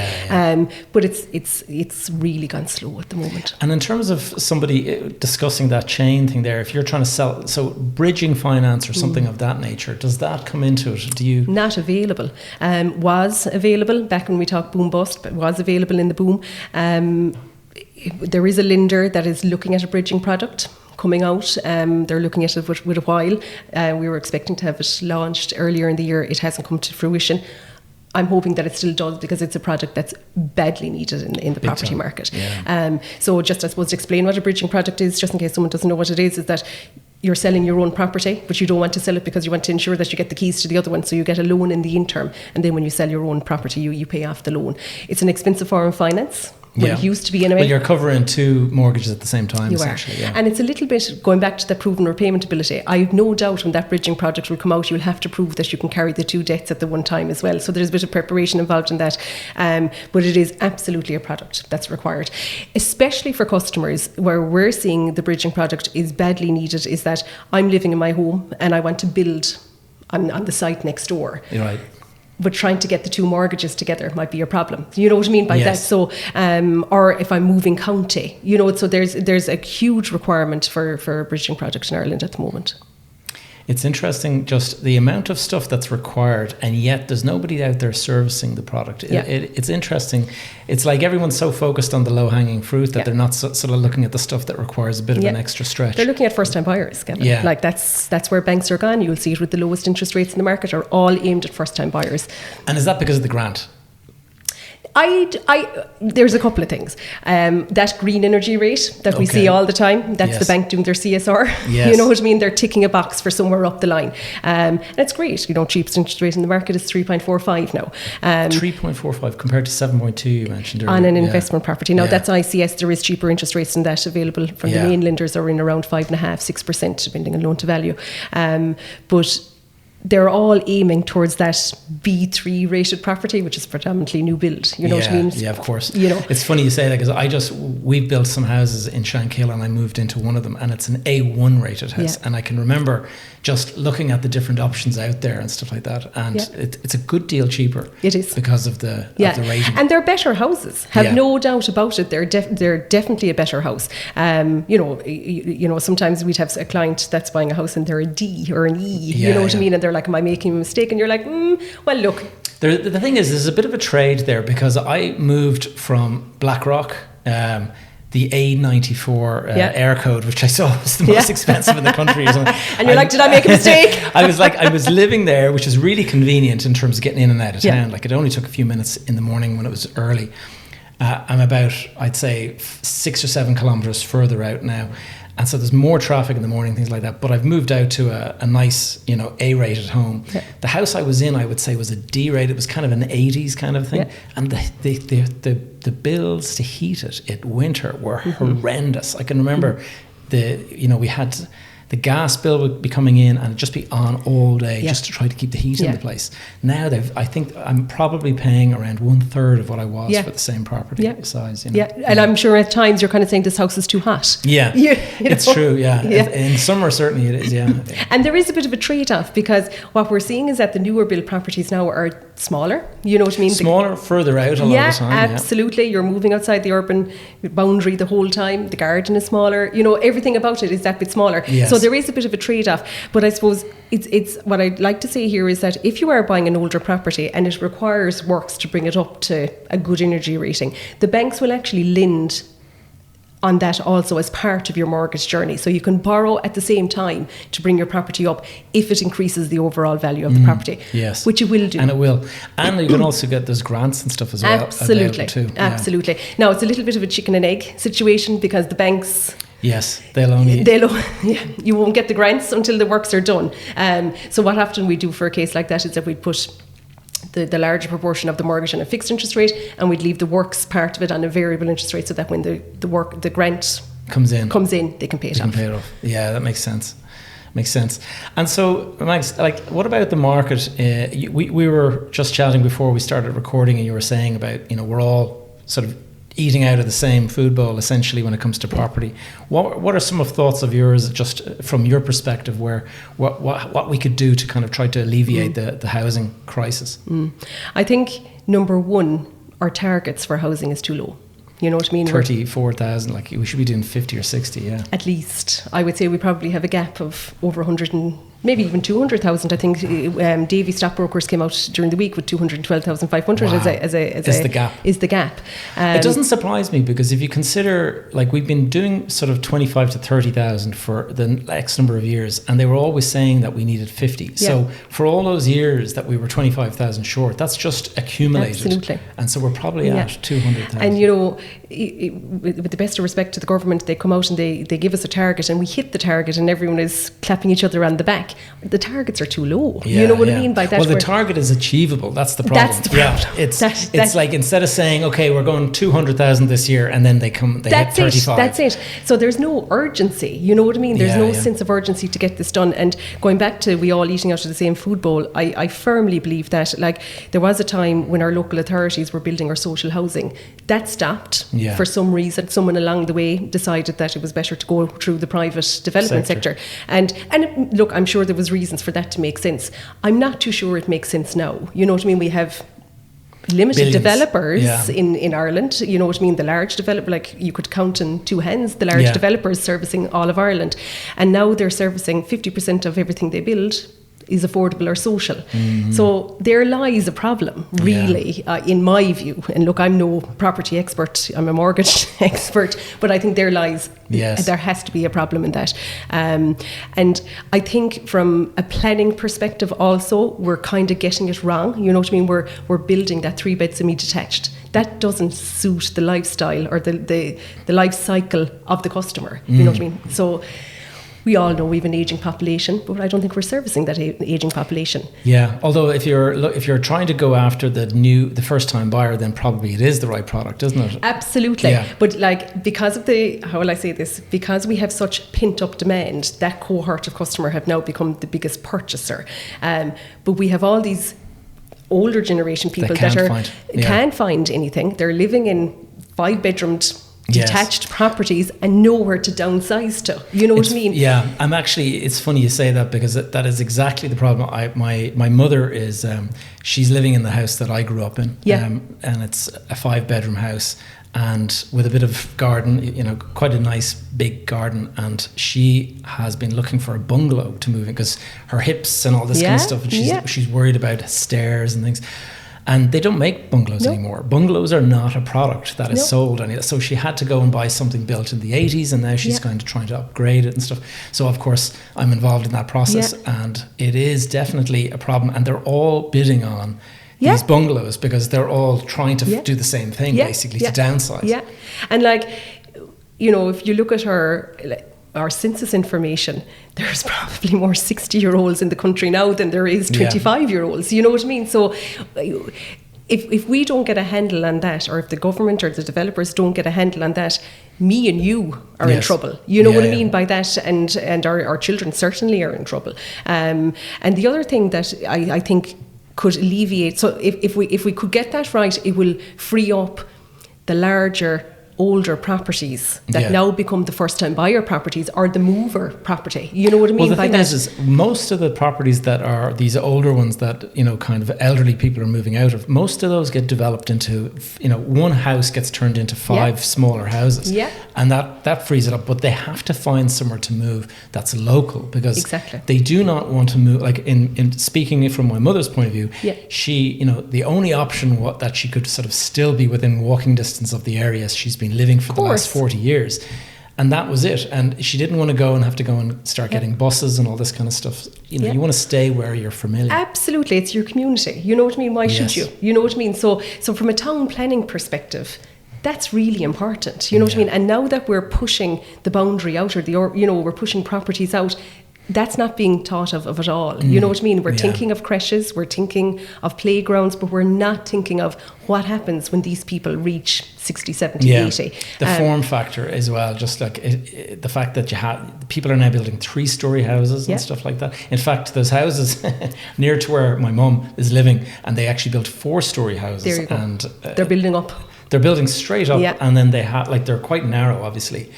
But it's really gone slow at the moment. And in terms of somebody discussing that chain thing there, if you're trying to sell, so bridging finance or something of that nature, does that come into it? Do you? Not available. Was available back when we talked boom bust, but was available in the boom. There is a lender that is looking at a bridging product coming out. They're looking at it with a while. We were expecting to have it launched earlier in the year. It hasn't come to fruition. I'm hoping that it still does, because it's a product that's badly needed in the property market. So just, I suppose, to explain what a bridging product is, just in case someone doesn't know what it is that you're selling your own property, but you don't want to sell it because you want to ensure that you get the keys to the other one. So you get a loan in the interim, and then when you sell your own property, you pay off the loan. It's an expensive form of finance. Well, it used to be anyway. Well, you're covering two mortgages at the same time, you essentially. Are. And it's a little bit going back to the proven repayment ability. I have no doubt when that bridging product will come out, you'll have to prove that you can carry the two debts at the one time as well. So there's a bit of preparation involved in that. But it is absolutely a product that's required, especially for customers where we're seeing the bridging product is badly needed, is that I'm living in my home and I want to build on the site next door. Right. But trying to get the two mortgages together might be a problem. You know what I mean by that? So, or if I'm moving county, you know, so there's a huge requirement for a bridging project in Ireland at the moment. It's interesting just the amount of stuff that's required, and yet there's nobody out there servicing the product. It's interesting. It's like everyone's so focused on the low-hanging fruit that they're not sort of looking at the stuff that requires a bit of an extra stretch. They're looking at first-time buyers, Gavin. Like that's where banks are gone. You'll see it with the lowest interest rates in the market are all aimed at first-time buyers. And is that because of the grant? There's a couple of things. That green energy rate that we see all the time, that's the bank doing their CSR. You know what I mean? They're ticking a box for somewhere up the line. And it's great. You know, cheapest interest rate in the market is 3.45 now. 3.45 compared to 7.2 you mentioned earlier. On an investment property. Now that's ICS. There is cheaper interest rates than that available from the main lenders, are in around 5.5%, 6% depending on loan to value. But they're all aiming towards that B3 rated property, which is predominantly new build. You know what I mean? Yeah, of course. You know, it's funny you say that, because we've built some houses in Shankill and I moved into one of them, and it's an A1 rated house. And I can remember just looking at the different options out there and stuff like that, and it's a good deal cheaper. It is, because of the rating. And they're better houses. Have no doubt about it. They're definitely a better house. You know, sometimes we'd have a client that's buying a house and they're a D or an E. You know what I mean? And they're like, "Am I making a mistake?" And you're like, "Well, look." The thing is, there's a bit of a trade there, because I moved from Blackrock. The A94 air code, which I saw was the most expensive in the country. Or something. And you're like, did I make a mistake? I was living there, which is really convenient in terms of getting in and out of town. Like, it only took a few minutes in the morning when it was early. I'm about, I'd say, 6 or 7 kilometres further out now. And so there's more traffic in the morning, things like that. But I've moved out to a nice, you know, A-rated home. Yeah. The house I was in, I would say, was a D-rated. It was kind of an 80s kind of thing. Yeah. And the bills to heat it in winter were horrendous. I can remember we had the gas bill would be coming in and it'd just be on all day just to try to keep the heat in the place. Now I think I'm probably paying around 1/3 of what I was for the same property size. You know? And I'm sure at times you're kind of saying this house is too hot. It's true. In summer certainly it is. And there is a bit of a trade-off, because what we're seeing is that the newer build properties now are smaller. You know what I mean? Smaller, further out a lot of the time. Absolutely. You're moving outside the urban boundary the whole time. The garden is smaller. You know, everything about it is that bit smaller. Yes. So there is a bit of a trade-off. But I suppose it's what I'd like to say here is that if you are buying an older property and it requires works to bring it up to a good energy rating, the banks will actually lend on that also as part of your mortgage journey. So you can borrow at the same time to bring your property up if it increases the overall value of the property. Yes. Which it will do. And it will. And you can also get those grants and stuff as well. Absolutely. Too. Absolutely. Now, it's a little bit of a chicken and egg situation, because the banks... Yes, you won't get the grants until the works are done. So what often we do for a case like that is that we'd put the larger proportion of the mortgage on a fixed interest rate, and we'd leave the works part of it on a variable interest rate, so that when the grant comes in, they can pay it off. Yeah, that makes sense. Makes sense. And so, Mags, like, what about the market? We were just chatting before we started recording, and you were saying about, we're all sort of eating out of the same food bowl, essentially, when it comes to property. What are some of thoughts of yours, just from your perspective, where what we could do to kind of try to alleviate the housing crisis? I think, number one, our targets for housing is too low. You know what I mean? 34,000, like we should be doing 50 or 60, yeah. At least. I would say we probably have a gap of over 100 and maybe even 200,000. I think Davy Stockbrokers came out during the week with 212,500 is the gap. Is the gap. It doesn't surprise me, because if you consider, like, we've been doing sort of 25 to 30,000 for the X number of years, and they were always saying that we needed 50. Yeah. So for all those years that we were 25,000 short, that's just accumulated. Absolutely. And so we're probably at 200,000. And with the best of respect to the government, they come out and they give us a target, and we hit the target, and everyone is clapping each other on the back. The targets are too low. You know what I mean by that? Well, the target is achievable. That's the problem. That's the problem. Yeah, it's like, instead of saying, okay, we're going 200,000 this year, and then they hit 35. That's it. So there's no urgency. You know what I mean? There's no sense of urgency to get this done. And going back to we all eating out of the same food bowl, I firmly believe that, like, there was a time when our local authorities were building our social housing. That stopped for some reason. Someone along the way decided that it was better to go through the private development sector. And look, I'm sure there was reasons for that to make sense. I'm not too sure it makes sense now. You know what I mean? We have limited developers in Ireland. You know what I mean? The large developer, like, you could count in two hands the large developers servicing all of Ireland. And now they're servicing 50% of everything they build is affordable or social. So there lies a problem, really, in my view. And look, I'm no property expert, I'm a mortgage expert, but I think there lies, there has to be a problem in that. And I think from a planning perspective also, we're kind of getting it wrong. You know what I mean? We're building that 3-bed semi-detached. That doesn't suit the lifestyle or the life cycle of the customer. You know what I mean? So we all know we have an ageing population, but I don't think we're servicing that ageing population. Yeah, although if you're trying to go after the first time buyer, then probably it is the right product, isn't it? Absolutely. Yeah. But like, because of because we have such pent up demand, that cohort of customer have now become the biggest purchaser. But we have all these older generation people that can't find anything. They're living in 5-bedroomed detached properties and nowhere to downsize to. You know what I mean? Yeah, it's funny you say that, because that is exactly the problem. My mother is, she's living in the house that I grew up in, and it's a 5-bedroom house, and with a bit of garden, quite a nice big garden, and she has been looking for a bungalow to move in, because her hips and all this kind of stuff, and she's worried about stairs and things. And they don't make bungalows anymore. Bungalows are not a product that is sold. So she had to go and buy something built in the 80s, and now she's kind of trying to upgrade it and stuff. So, of course, I'm involved in that process, and it is definitely a problem. And they're all bidding on these bungalows, because they're all trying to do the same thing, basically, to downsize. Yeah. And, like, if you look at our census information, there's probably more 60-year-olds in the country now than there is 25-year-olds. You know what I mean? So if we don't get a handle on that, or if the government or the developers don't get a handle on that, me and you are in trouble. You know what I mean by that? And our children certainly are in trouble. And the other thing that I think could alleviate, so if we could get that right, it will free up the larger, older properties that now become the first time buyer properties, or the mover property. You know what I mean by that? Well, the thing is most of the properties that are these older ones that, kind of elderly people are moving out of, most of those get developed into, one house gets turned into 5 smaller houses. Yeah. And that frees it up. But they have to find somewhere to move that's local, because they do not want to move. Like, in speaking from my mother's point of view, she, the only option that she could sort of still be within walking distance of the area she's been living for the last 40 years, and that was it. And she didn't want to go and start getting buses and all this kind of stuff. You want to stay where you're familiar. Absolutely. It's your community. You know what I mean? Why should you? You know what I mean? So from a town planning perspective, that's really important. You know what I mean? And now that we're pushing the boundary out, or we're pushing properties out, that's not being thought of at all. You know what I mean? We're thinking of creches, we're thinking of playgrounds, but we're not thinking of what happens when these people reach 60, 70, 80. The form factor as well, just like the fact that people are now building 3-story houses and stuff like that. In fact, those houses near to where my mum is living, and they actually built 4-story houses. There you go. And they're building up. They're building straight up, and then they're quite narrow, obviously.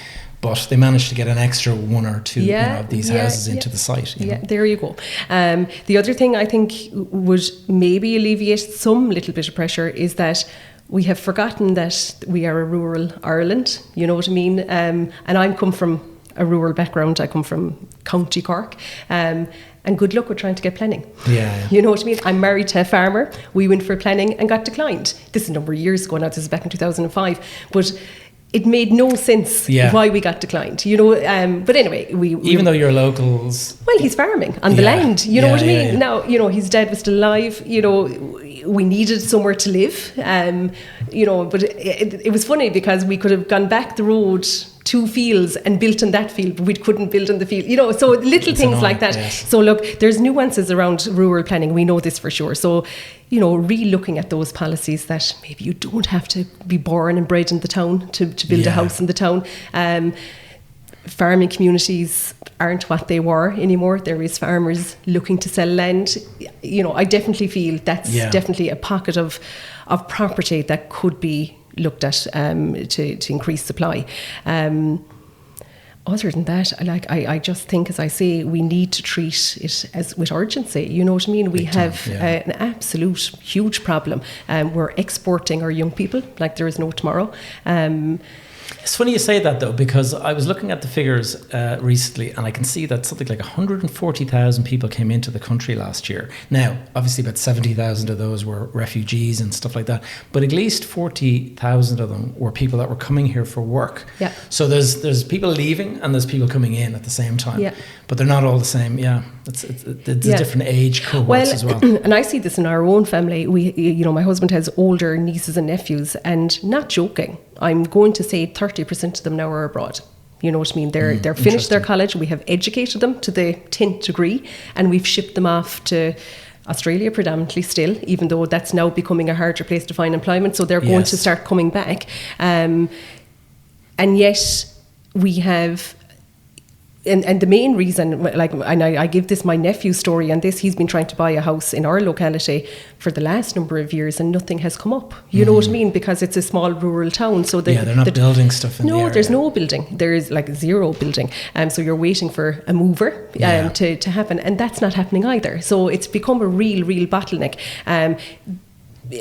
But they managed to get an extra 1 or 2 of these houses into the site. There you go. The other thing I think would maybe alleviate some little bit of pressure is that we have forgotten that we are a rural Ireland. You know what I mean? And I come from a rural background. I come from County Cork. And good luck with trying to get planning. You know what I mean? I'm married to a farmer. We went for planning and got declined. This is a number of years ago now. This is back in 2005. But it made no sense why we got declined, you know. But anyway, even though you're locals. Well, he's farming on the land, you know what I mean. Now, you know, his dad was still alive. You know, we needed somewhere to live. You know, but it was funny because we could have gone back the road 2 fields and built in that field, but we couldn't build in the field, you know, so little things like that. So look, there's nuances around rural planning. We know this for sure. So, you know, re-looking at those policies that maybe you don't have to be born and bred in the town to build a house in the town. Farming communities aren't what they were anymore. There is farmers looking to sell land. You know, I definitely feel that's definitely a pocket of property that could be looked at to increase supply. Other than that, I just think, as I say, we need to treat it as with urgency. You know what I mean? We have an absolute huge problem. We're exporting our young people like there is no tomorrow. It's funny you say that, though, because I was looking at the figures recently, and I can see that something like 140,000 people came into the country last year. Now, obviously about 70,000 of those were refugees and stuff like that, but at least 40,000 of them were people that were coming here for work. So there's people leaving and there's people coming in at the same time, but they're not all the same. It's different age cohorts as well. And I see this in our own family. You know, my husband has older nieces and nephews, and not joking, I'm going to say 30% of them now are abroad. You know what I mean? They're finished their college. We have educated them to the 10th degree, and we've shipped them off to Australia predominantly still, even though that's now becoming a harder place to find employment. So they're going to start coming back. And yet we have... And the main reason, like, and I give this my nephew's story on this, he's been trying to buy a house in our locality for the last number of years and nothing has come up. You know what I mean? Because it's a small rural town. So they're not building stuff in the area. No, there's no building. There is like zero building. So you're waiting for a mover to happen. And that's not happening either. So it's become a real bottleneck.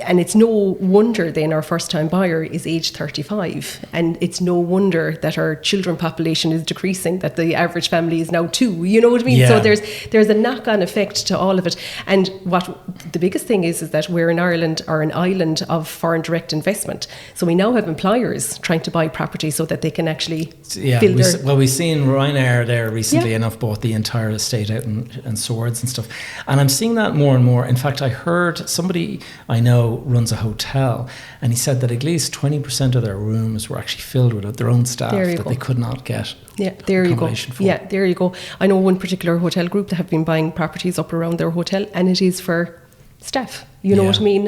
And it's no wonder then our first time buyer is age 35, and it's no wonder that our children population is decreasing, that the average family is now 2, you know what I mean? So there's a knock-on effect to all of it. And what the biggest thing is that we're in Ireland, or an island of foreign direct investment. So we now have employers trying to buy property so that they can actually fill their... Well, we've seen Ryanair there recently enough bought the entire estate out and Swords and stuff. And I'm seeing that more and more. In fact, I heard somebody I know runs a hotel, and he said that at least 20% of their rooms were actually filled with their own staff that they could not get accommodation for. Yeah, there you go. I know one particular hotel group that have been buying properties up around their hotel, and it is for staff, you know what I mean?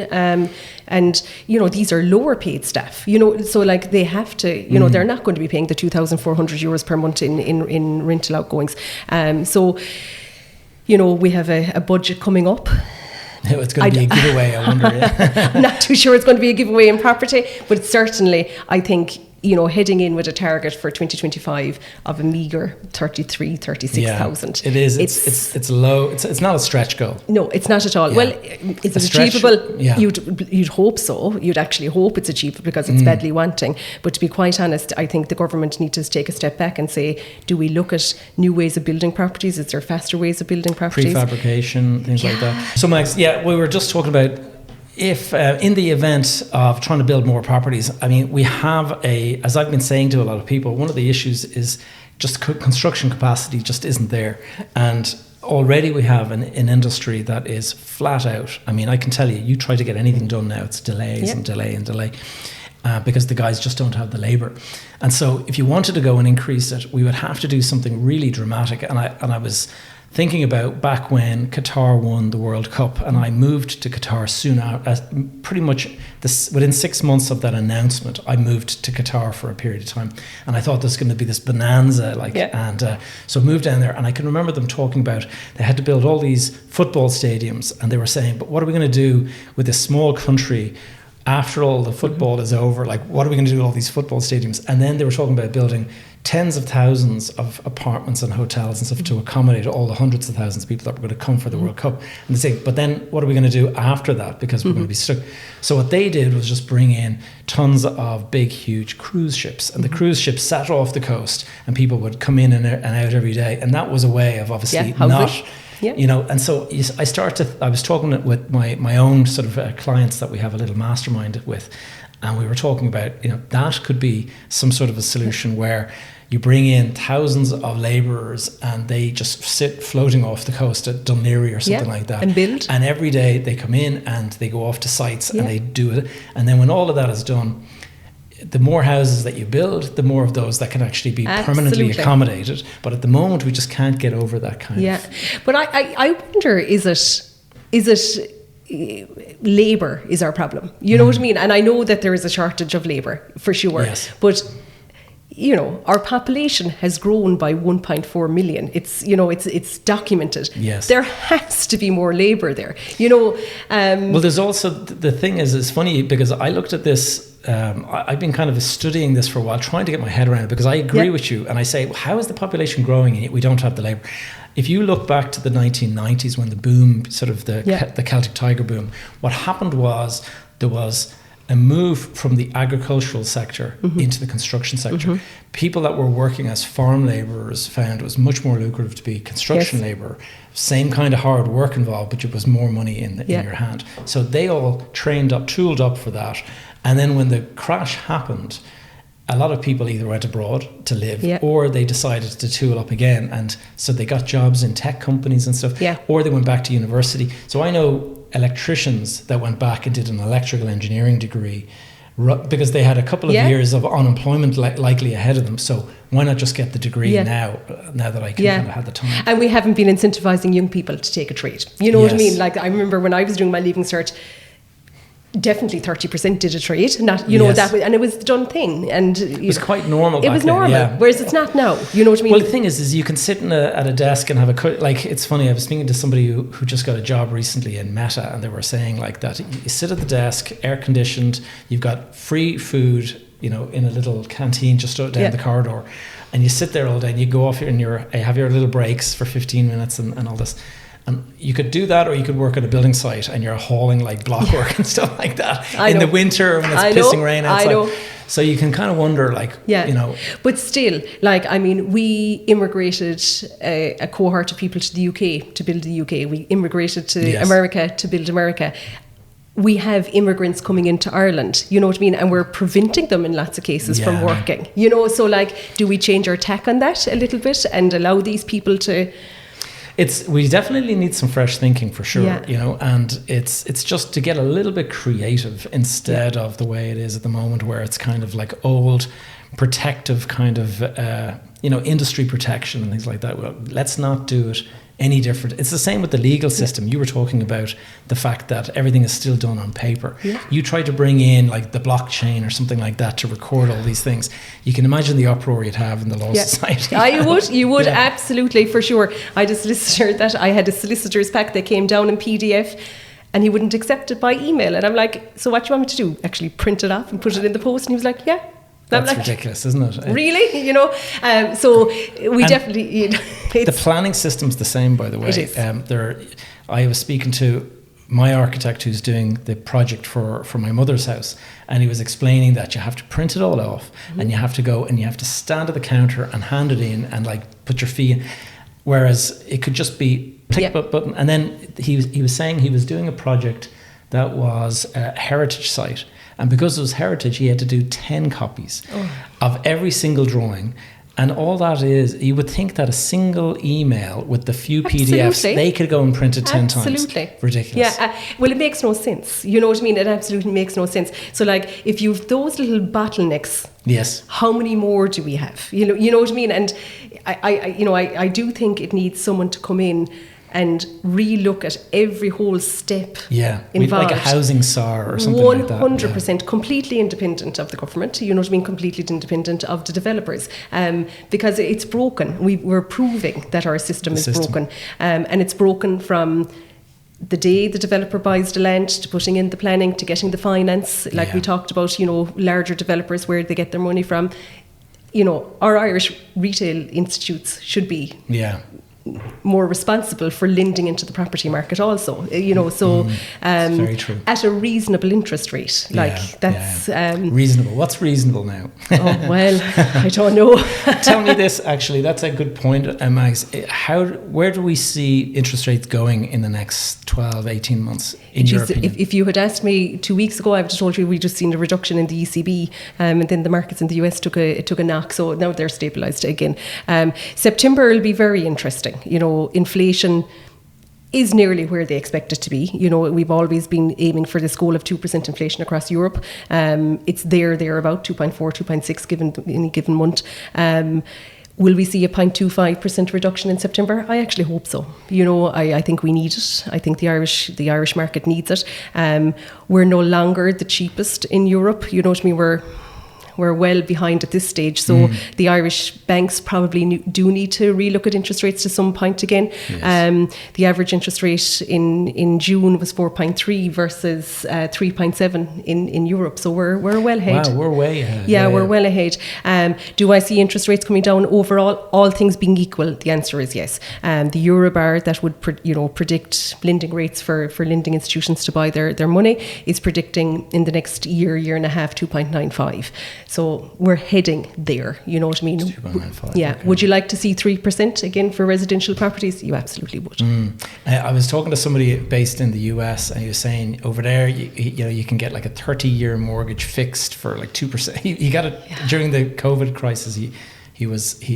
And, you know, these are lower paid staff, you know, so like they have to, you know, they're not going to be paying the 2,400 euros per month in rental outgoings. So, you know, we have a budget coming up. It's going to be a giveaway, I wonder. I'm not too sure it's going to be a giveaway in property, but certainly I think, you know, heading in with a target for 2025 of a meagre 36,000. It is. It's low. It's not a stretch goal. No, it's not at all. Well, it's achievable. You'd hope so. You'd actually hope it's achievable because it's badly wanting. But to be quite honest, I think the government needs to take a step back and say, do we look at new ways of building properties? Is there faster ways of building properties? Prefabrication, things like that. So, Max, we were just talking about, if in the event of trying to build more properties, I mean, we have as I've been saying to a lot of people, one of the issues is just construction capacity just isn't there. And already we have an industry that is flat out. I mean, I can tell you try to get anything done now, it's delays and delay and delay. because the guys just don't have the labour. And so if you wanted to go and increase it, we would have to do something really dramatic. And I was thinking about back when Qatar won the World Cup, and I moved to Qatar soon after, pretty much within 6 months of that announcement, I moved to Qatar for a period of time, and I thought there's going to be this bonanza, so I moved down there, and I can remember them talking about they had to build all these football stadiums, and they were saying, but what are we going to do with this small country after all the football is over? Like, what are we going to do with all these football stadiums? And then they were talking about building tens of thousands of apartments and hotels and stuff to accommodate all the hundreds of thousands of people that were going to come for the World Cup. And they say, but then what are we going to do after that? Because we're going to be stuck. So what they did was just bring in tons of big, huge cruise ships. And the cruise ships sat off the coast, and people would come in and out every day. And that was a way of obviously and so I was talking with my own sort of clients that we have a little mastermind with, and we were talking about, that could be some sort of a solution where you bring in thousands of labourers and they just sit floating off the coast at Dunleary or something like that. And build. And every day they come in and they go off to sites and they do it. And then when all of that is done, the more houses that you build, the more of those that can actually be permanently accommodated. But at the moment, we just can't get over that kind of... Yeah. But I wonder, is it labour is our problem? You know what I mean? And I know that there is a shortage of labour, for sure. Yes. But... our population has grown by 1.4 million. It's documented. Yes. There has to be more labour there. Well, there's also, the thing is, it's funny because I looked at this, I've been kind of studying this for a while, trying to get my head around it, because I agree with you. And I say, well, how is the population growing and yet we don't have the labour? If you look back to the 1990s when the boom, sort of the Celtic Tiger boom, what happened was there was a move from the agricultural sector into the construction sector. People that were working as farm labourers found it was much more lucrative to be construction labour. Same kind of hard work involved, but it was more money in your hand. So they all trained up, tooled up for that. And then when the crash happened, a lot of people either went abroad to live or they decided to tool up again. And so they got jobs in tech companies and stuff, or they went back to university. So I know electricians that went back and did an electrical engineering degree because they had a couple of years of unemployment likely ahead of them. So why not just get the degree now that I can kind of have the time? And we haven't been incentivizing young people to take a trade. You know what I mean? Like, I remember when I was doing my leaving cert, definitely 30% did a trade, that way, and it was the done thing, and it was quite normal. It was normal, whereas it's not now. You know what I mean? Well, the thing is you can sit at a desk and have it's funny. I was speaking to somebody who just got a job recently in Meta, and they were saying like that. You sit at the desk, air conditioned. You've got free food, in a little canteen just down the corridor, and you sit there all day, and you go off and you have your little breaks for 15 minutes and all this. And you could do that, or you could work at a building site and you're hauling like block work and stuff like that in the winter when it's pissing rain outside. So you can kind of wonder, But still, we immigrated a cohort of people to the UK to build the UK. We immigrated to America to build America. We have immigrants coming into Ireland, you know what I mean? And we're preventing them in lots of cases from working. So do we change our tack on that a little bit and allow these people to... We definitely need some fresh thinking for sure, and it's just to get a little bit creative instead of the way it is at the moment, where it's kind of like old protective kind of, industry protection and things like that. Well, let's not do it any different. It's the same with the legal system. You were talking about the fact that everything is still done on paper. You try to bring in like the blockchain or something like that to record all these things. You can imagine the uproar you'd have in the law society. You would absolutely, for sure. I had a solicitor's pack that came down in PDF, and he wouldn't accept it by email. And I'm like, so what do you want me to do? Actually print it off and put it in the post? And he was like, yeah. That's ridiculous, isn't it? Really? So we definitely... the planning system's the same, by the way. It is. I was speaking to my architect who's doing the project for my mother's house, and he was explaining that you have to print it all off, and you have to go and you have to stand at the counter and hand it in and put your fee in. Whereas it could just be click button. And then he was saying he was doing a project that was a heritage site. And because it was heritage, he had to do 10 copies of every single drawing. And all that is, you would think that a single email with the few PDFs, they could go and print it 10 times. Ridiculous. Yeah. Well, it makes no sense. You know what I mean? It absolutely makes no sense. So, like, if you've those little bottlenecks, yes, how many more do we have? You know what I mean? And I do think it needs someone to come in and re-look at every whole step involved. Like a housing SAR or something like that. 100%, completely independent of the government, you know what I mean, completely independent of the developers, because it's broken. We're proving that our system is broken, and it's broken from the day the developer buys the land to putting in the planning to getting the finance, like we talked about, larger developers, where they get their money from. Our Irish retail institutes should be more responsible for lending into the property market also, very true. At a reasonable interest rate. That's reasonable. What's reasonable now? Oh, well, I don't know. Tell me this, actually, that's a good point, Mags. Where do we see interest rates going in the next 12, 18 months, in your opinion? If you had asked me 2 weeks ago, I would have told you we just seen a reduction in the ECB, and then the markets in the US took a knock, so now they're stabilised again. September will be very interesting. Inflation is nearly where they expect it to be. We've always been aiming for this goal of 2% inflation across Europe. It's there about 2.4, 2.6 given any given month. Will we see a 0.25% reduction in September? I actually hope so. I think we need it. I think the Irish market needs it. We're no longer the cheapest in Europe. You know what I mean? We're well behind at this stage. So the Irish banks probably do need to relook at interest rates to some point again. Yes. The average interest rate in June was 4.3 versus 3.7 in Europe. So we're well ahead. Wow, we're way ahead. Yeah, we're well ahead. Do I see interest rates coming down overall? All things being equal, the answer is yes. The Eurobar that would predict lending rates for lending institutions to buy their money is predicting in the next year and a half 2.95. So we're heading there, you know what I mean? 2.95. Yeah. Okay. Would you like to see 3% again for residential properties? You absolutely would. I was talking to somebody based in the US, and he was saying over there, you can get like a 30-year mortgage fixed for like 2%. He got it during the COVID crisis. He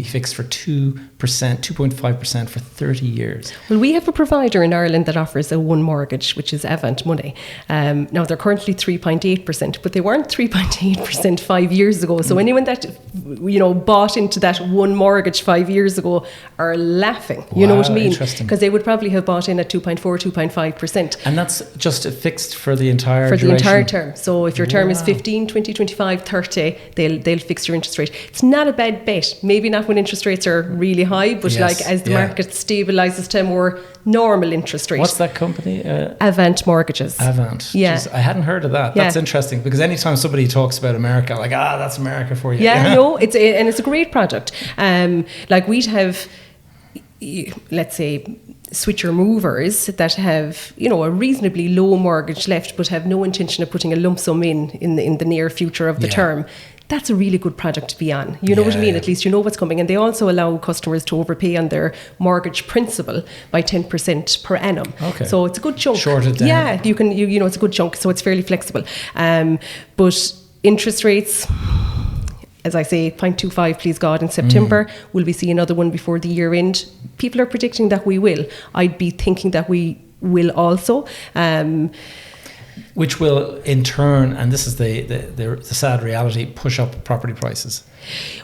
fixed for 2.5% for 30 years. Well, we have a provider in Ireland that offers a one mortgage, which is Avant Money. Now they're currently 3.8%, but they weren't 3.8% 5 years ago. So anyone that bought into that one mortgage 5 years ago are laughing. You know what I mean? Because they would probably have bought in at 2.4, 2.5%. And that's just fixed for the entire duration? The entire term. So if your term is 15, 20, 25, 30, they'll fix your interest rate. It's not a bad bet. Maybe not when interest rates are really high, but as the market stabilises to a more normal interest rate. What's that company? Avant Mortgages. Avant. Yeah. Jeez, I hadn't heard of that. That's interesting, because anytime somebody talks about America, like, that's America for you. Yeah, no, it's a great product. Like we'd have, let's say, switcher movers that have a reasonably low mortgage left, but have no intention of putting a lump sum in the near future of the term. That's a really good product to be on. You know what I mean? At least you know what's coming. And they also allow customers to overpay on their mortgage principal by 10% per annum. Okay. So it's a good chunk. Short it down. Yeah, you can. It's a good chunk. So it's fairly flexible. But interest rates, as I say, 0.25, please God, in September. Will we see another one before the year end? People are predicting that we will. I'd be thinking that we will also. Which will in turn, and this is the sad reality, push up property prices.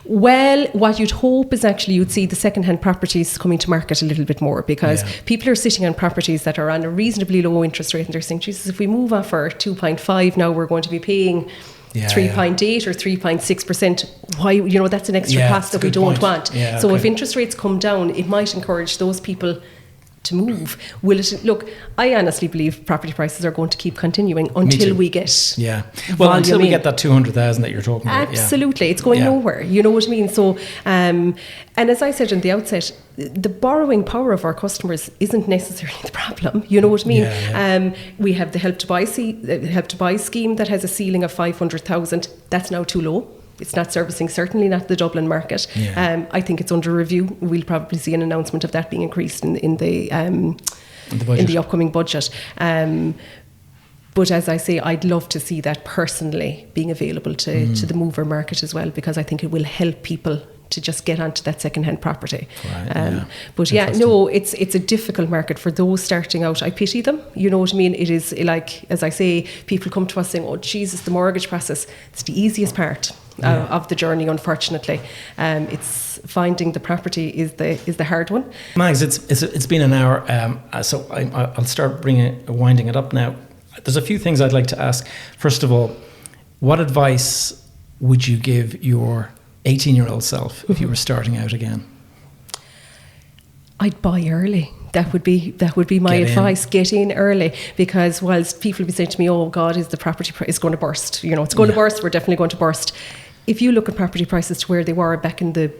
Well, what you'd hope is actually you'd see the second-hand properties coming to market a little bit more, because people are sitting on properties that are on a reasonably low interest rate, and they're saying, Jesus, if we move off our 2.5 now, we're going to be paying 3.8 or 3.6%. Why? That's an extra cost that we don't want. So if interest rates come down, it might encourage those people to move. Will it? Look, I honestly believe property prices are going to keep continuing until we get until we get that 200,000 that you're talking about. Absolutely, it's going nowhere. You know what I mean? So, and as I said in the outset, the borrowing power of our customers isn't necessarily the problem. You know what I mean? We have the Help to Buy scheme that has a ceiling of 500,000. That's now too low. It's not servicing, certainly not the Dublin market. I think it's under review. We'll probably see an announcement of that being increased in the upcoming budget. But as I say, I'd love to see that personally being available to the mover market as well, because I think it will help people to just get onto that second-hand property. Right, But yeah, no, it's a difficult market for those starting out. I pity them. You know what I mean? It is like, as I say, people come to us saying, "Oh, Jesus, the mortgage process, it's the easiest part of the journey, unfortunately. It's finding the property is the hard one." Mags, it's been an hour, so I'll start winding it up now. There's a few things I'd like to ask. First of all, what advice would you give your 18-year-old self if you were starting out again? I'd buy early. That would be my advice. Get in early, because whilst people be saying to me, "Oh God, is the property price going to burst?" You know, it's going to burst. We're definitely going to burst. If you look at property prices to where they were back in the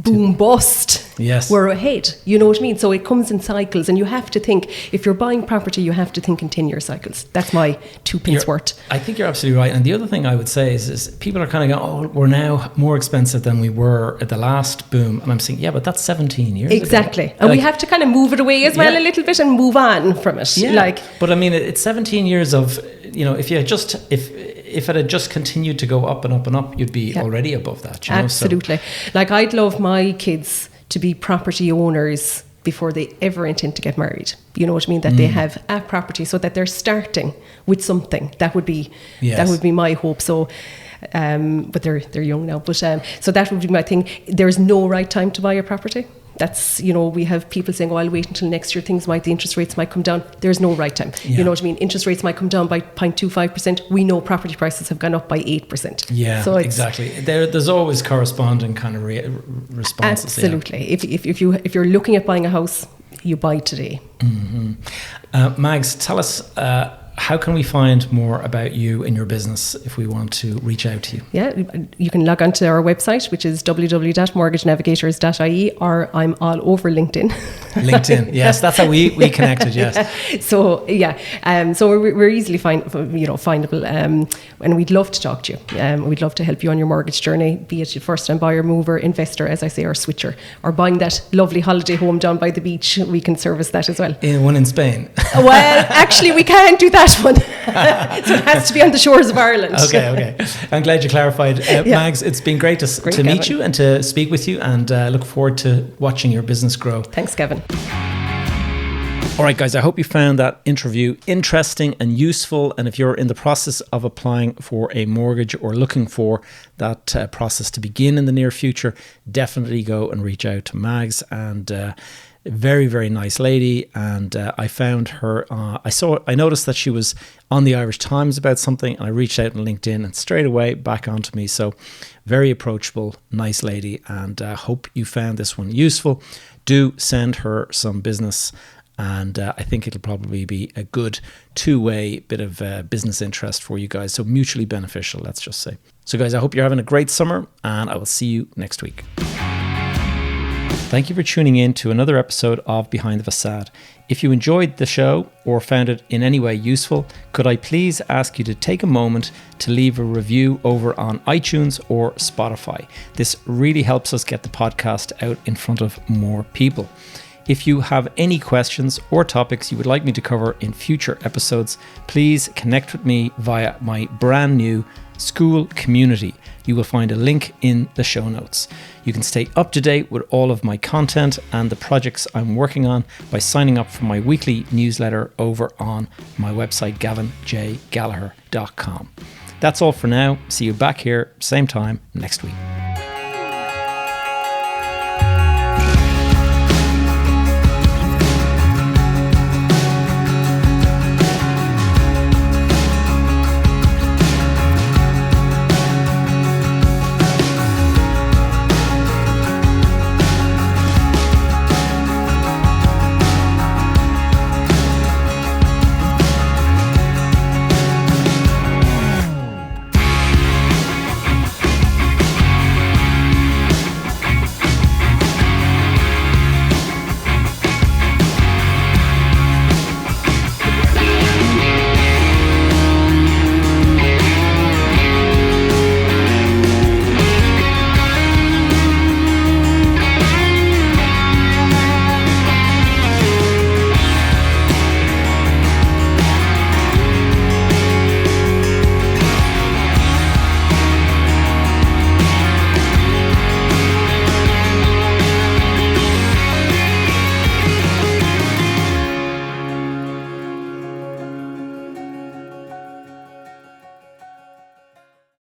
boom bust, we're ahead. You know what I mean? So it comes in cycles, and you have to think, if you're buying property, you have to think in 10-year cycles. That's my 2 pence worth. I think you're absolutely right. And the other thing I would say is people are kind of going, "Oh, we're now more expensive than we were at the last boom." And I'm saying, yeah, but that's 17 years exactly ago. And we have to kind of move it away as well a little bit and move on from it. But I mean, it's 17 years of, you know, if it had just continued to go up and up and up, you'd be already above that. You know? Absolutely. Like, I'd love my kids to be property owners before they ever intend to get married. You know what I mean? That they have a property, so that they're starting with something. That would be my hope. So, but they're young now. But so that would be my thing. There's no right time to buy a property. That's, you know, we have people saying, "Oh, I'll wait until next year. The interest rates might come down." There's no right time. You know what I mean? Interest rates might come down by 0.25%. We know property prices have gone up by 8%. Yeah, so exactly. There's always corresponding kind of responses. Absolutely. Yeah. If you're looking at buying a house, you buy today. Mm-hmm. Mags, tell us, how can we find more about you and your business if we want to reach out to you? Yeah, you can log on to our website, which is www.mortgagenavigators.ie, or I'm all over LinkedIn. LinkedIn, yes, that's how we connected, yes. So we're easily findable, and we'd love to talk to you. We'd love to help you on your mortgage journey, be it a first-time buyer, mover, investor, as I say, or switcher, or buying that lovely holiday home down by the beach. We can service that as well. One in Spain. Well, actually, we can't do that one. So it has to be on the shores of Ireland. Okay. I'm glad you clarified. Mags, it's been great to meet you and to speak with you, and look forward to watching your business grow. Thanks, Kevin. All right, guys, I hope you found that interview interesting and useful. And if you're in the process of applying for a mortgage or looking for that process to begin in the near future, definitely go and reach out to Mags. And very, very nice lady. And I found her, I noticed that she was on the Irish Times about something, and I reached out on LinkedIn, and straight away back onto me. So very approachable, nice lady. And hope you found this one useful. Do send her some business. And I think it'll probably be a good two-way bit of business interest for you guys. So mutually beneficial, let's just say. So guys, I hope you're having a great summer, and I will see you next week. Thank you for tuning in to another episode of Behind the Facade. If you enjoyed the show or found it in any way useful, could I please ask you to take a moment to leave a review over on iTunes or Spotify. This really helps us get the podcast out in front of more people. If you have any questions or topics you would like me to cover in future episodes, please connect with me via my brand new school community. You will find a link in the show notes. You can stay up to date with all of my content and the projects I'm working on by signing up for my weekly newsletter over on my website, gavinjgallagher.com. That's all for now. See you back here, same time next week.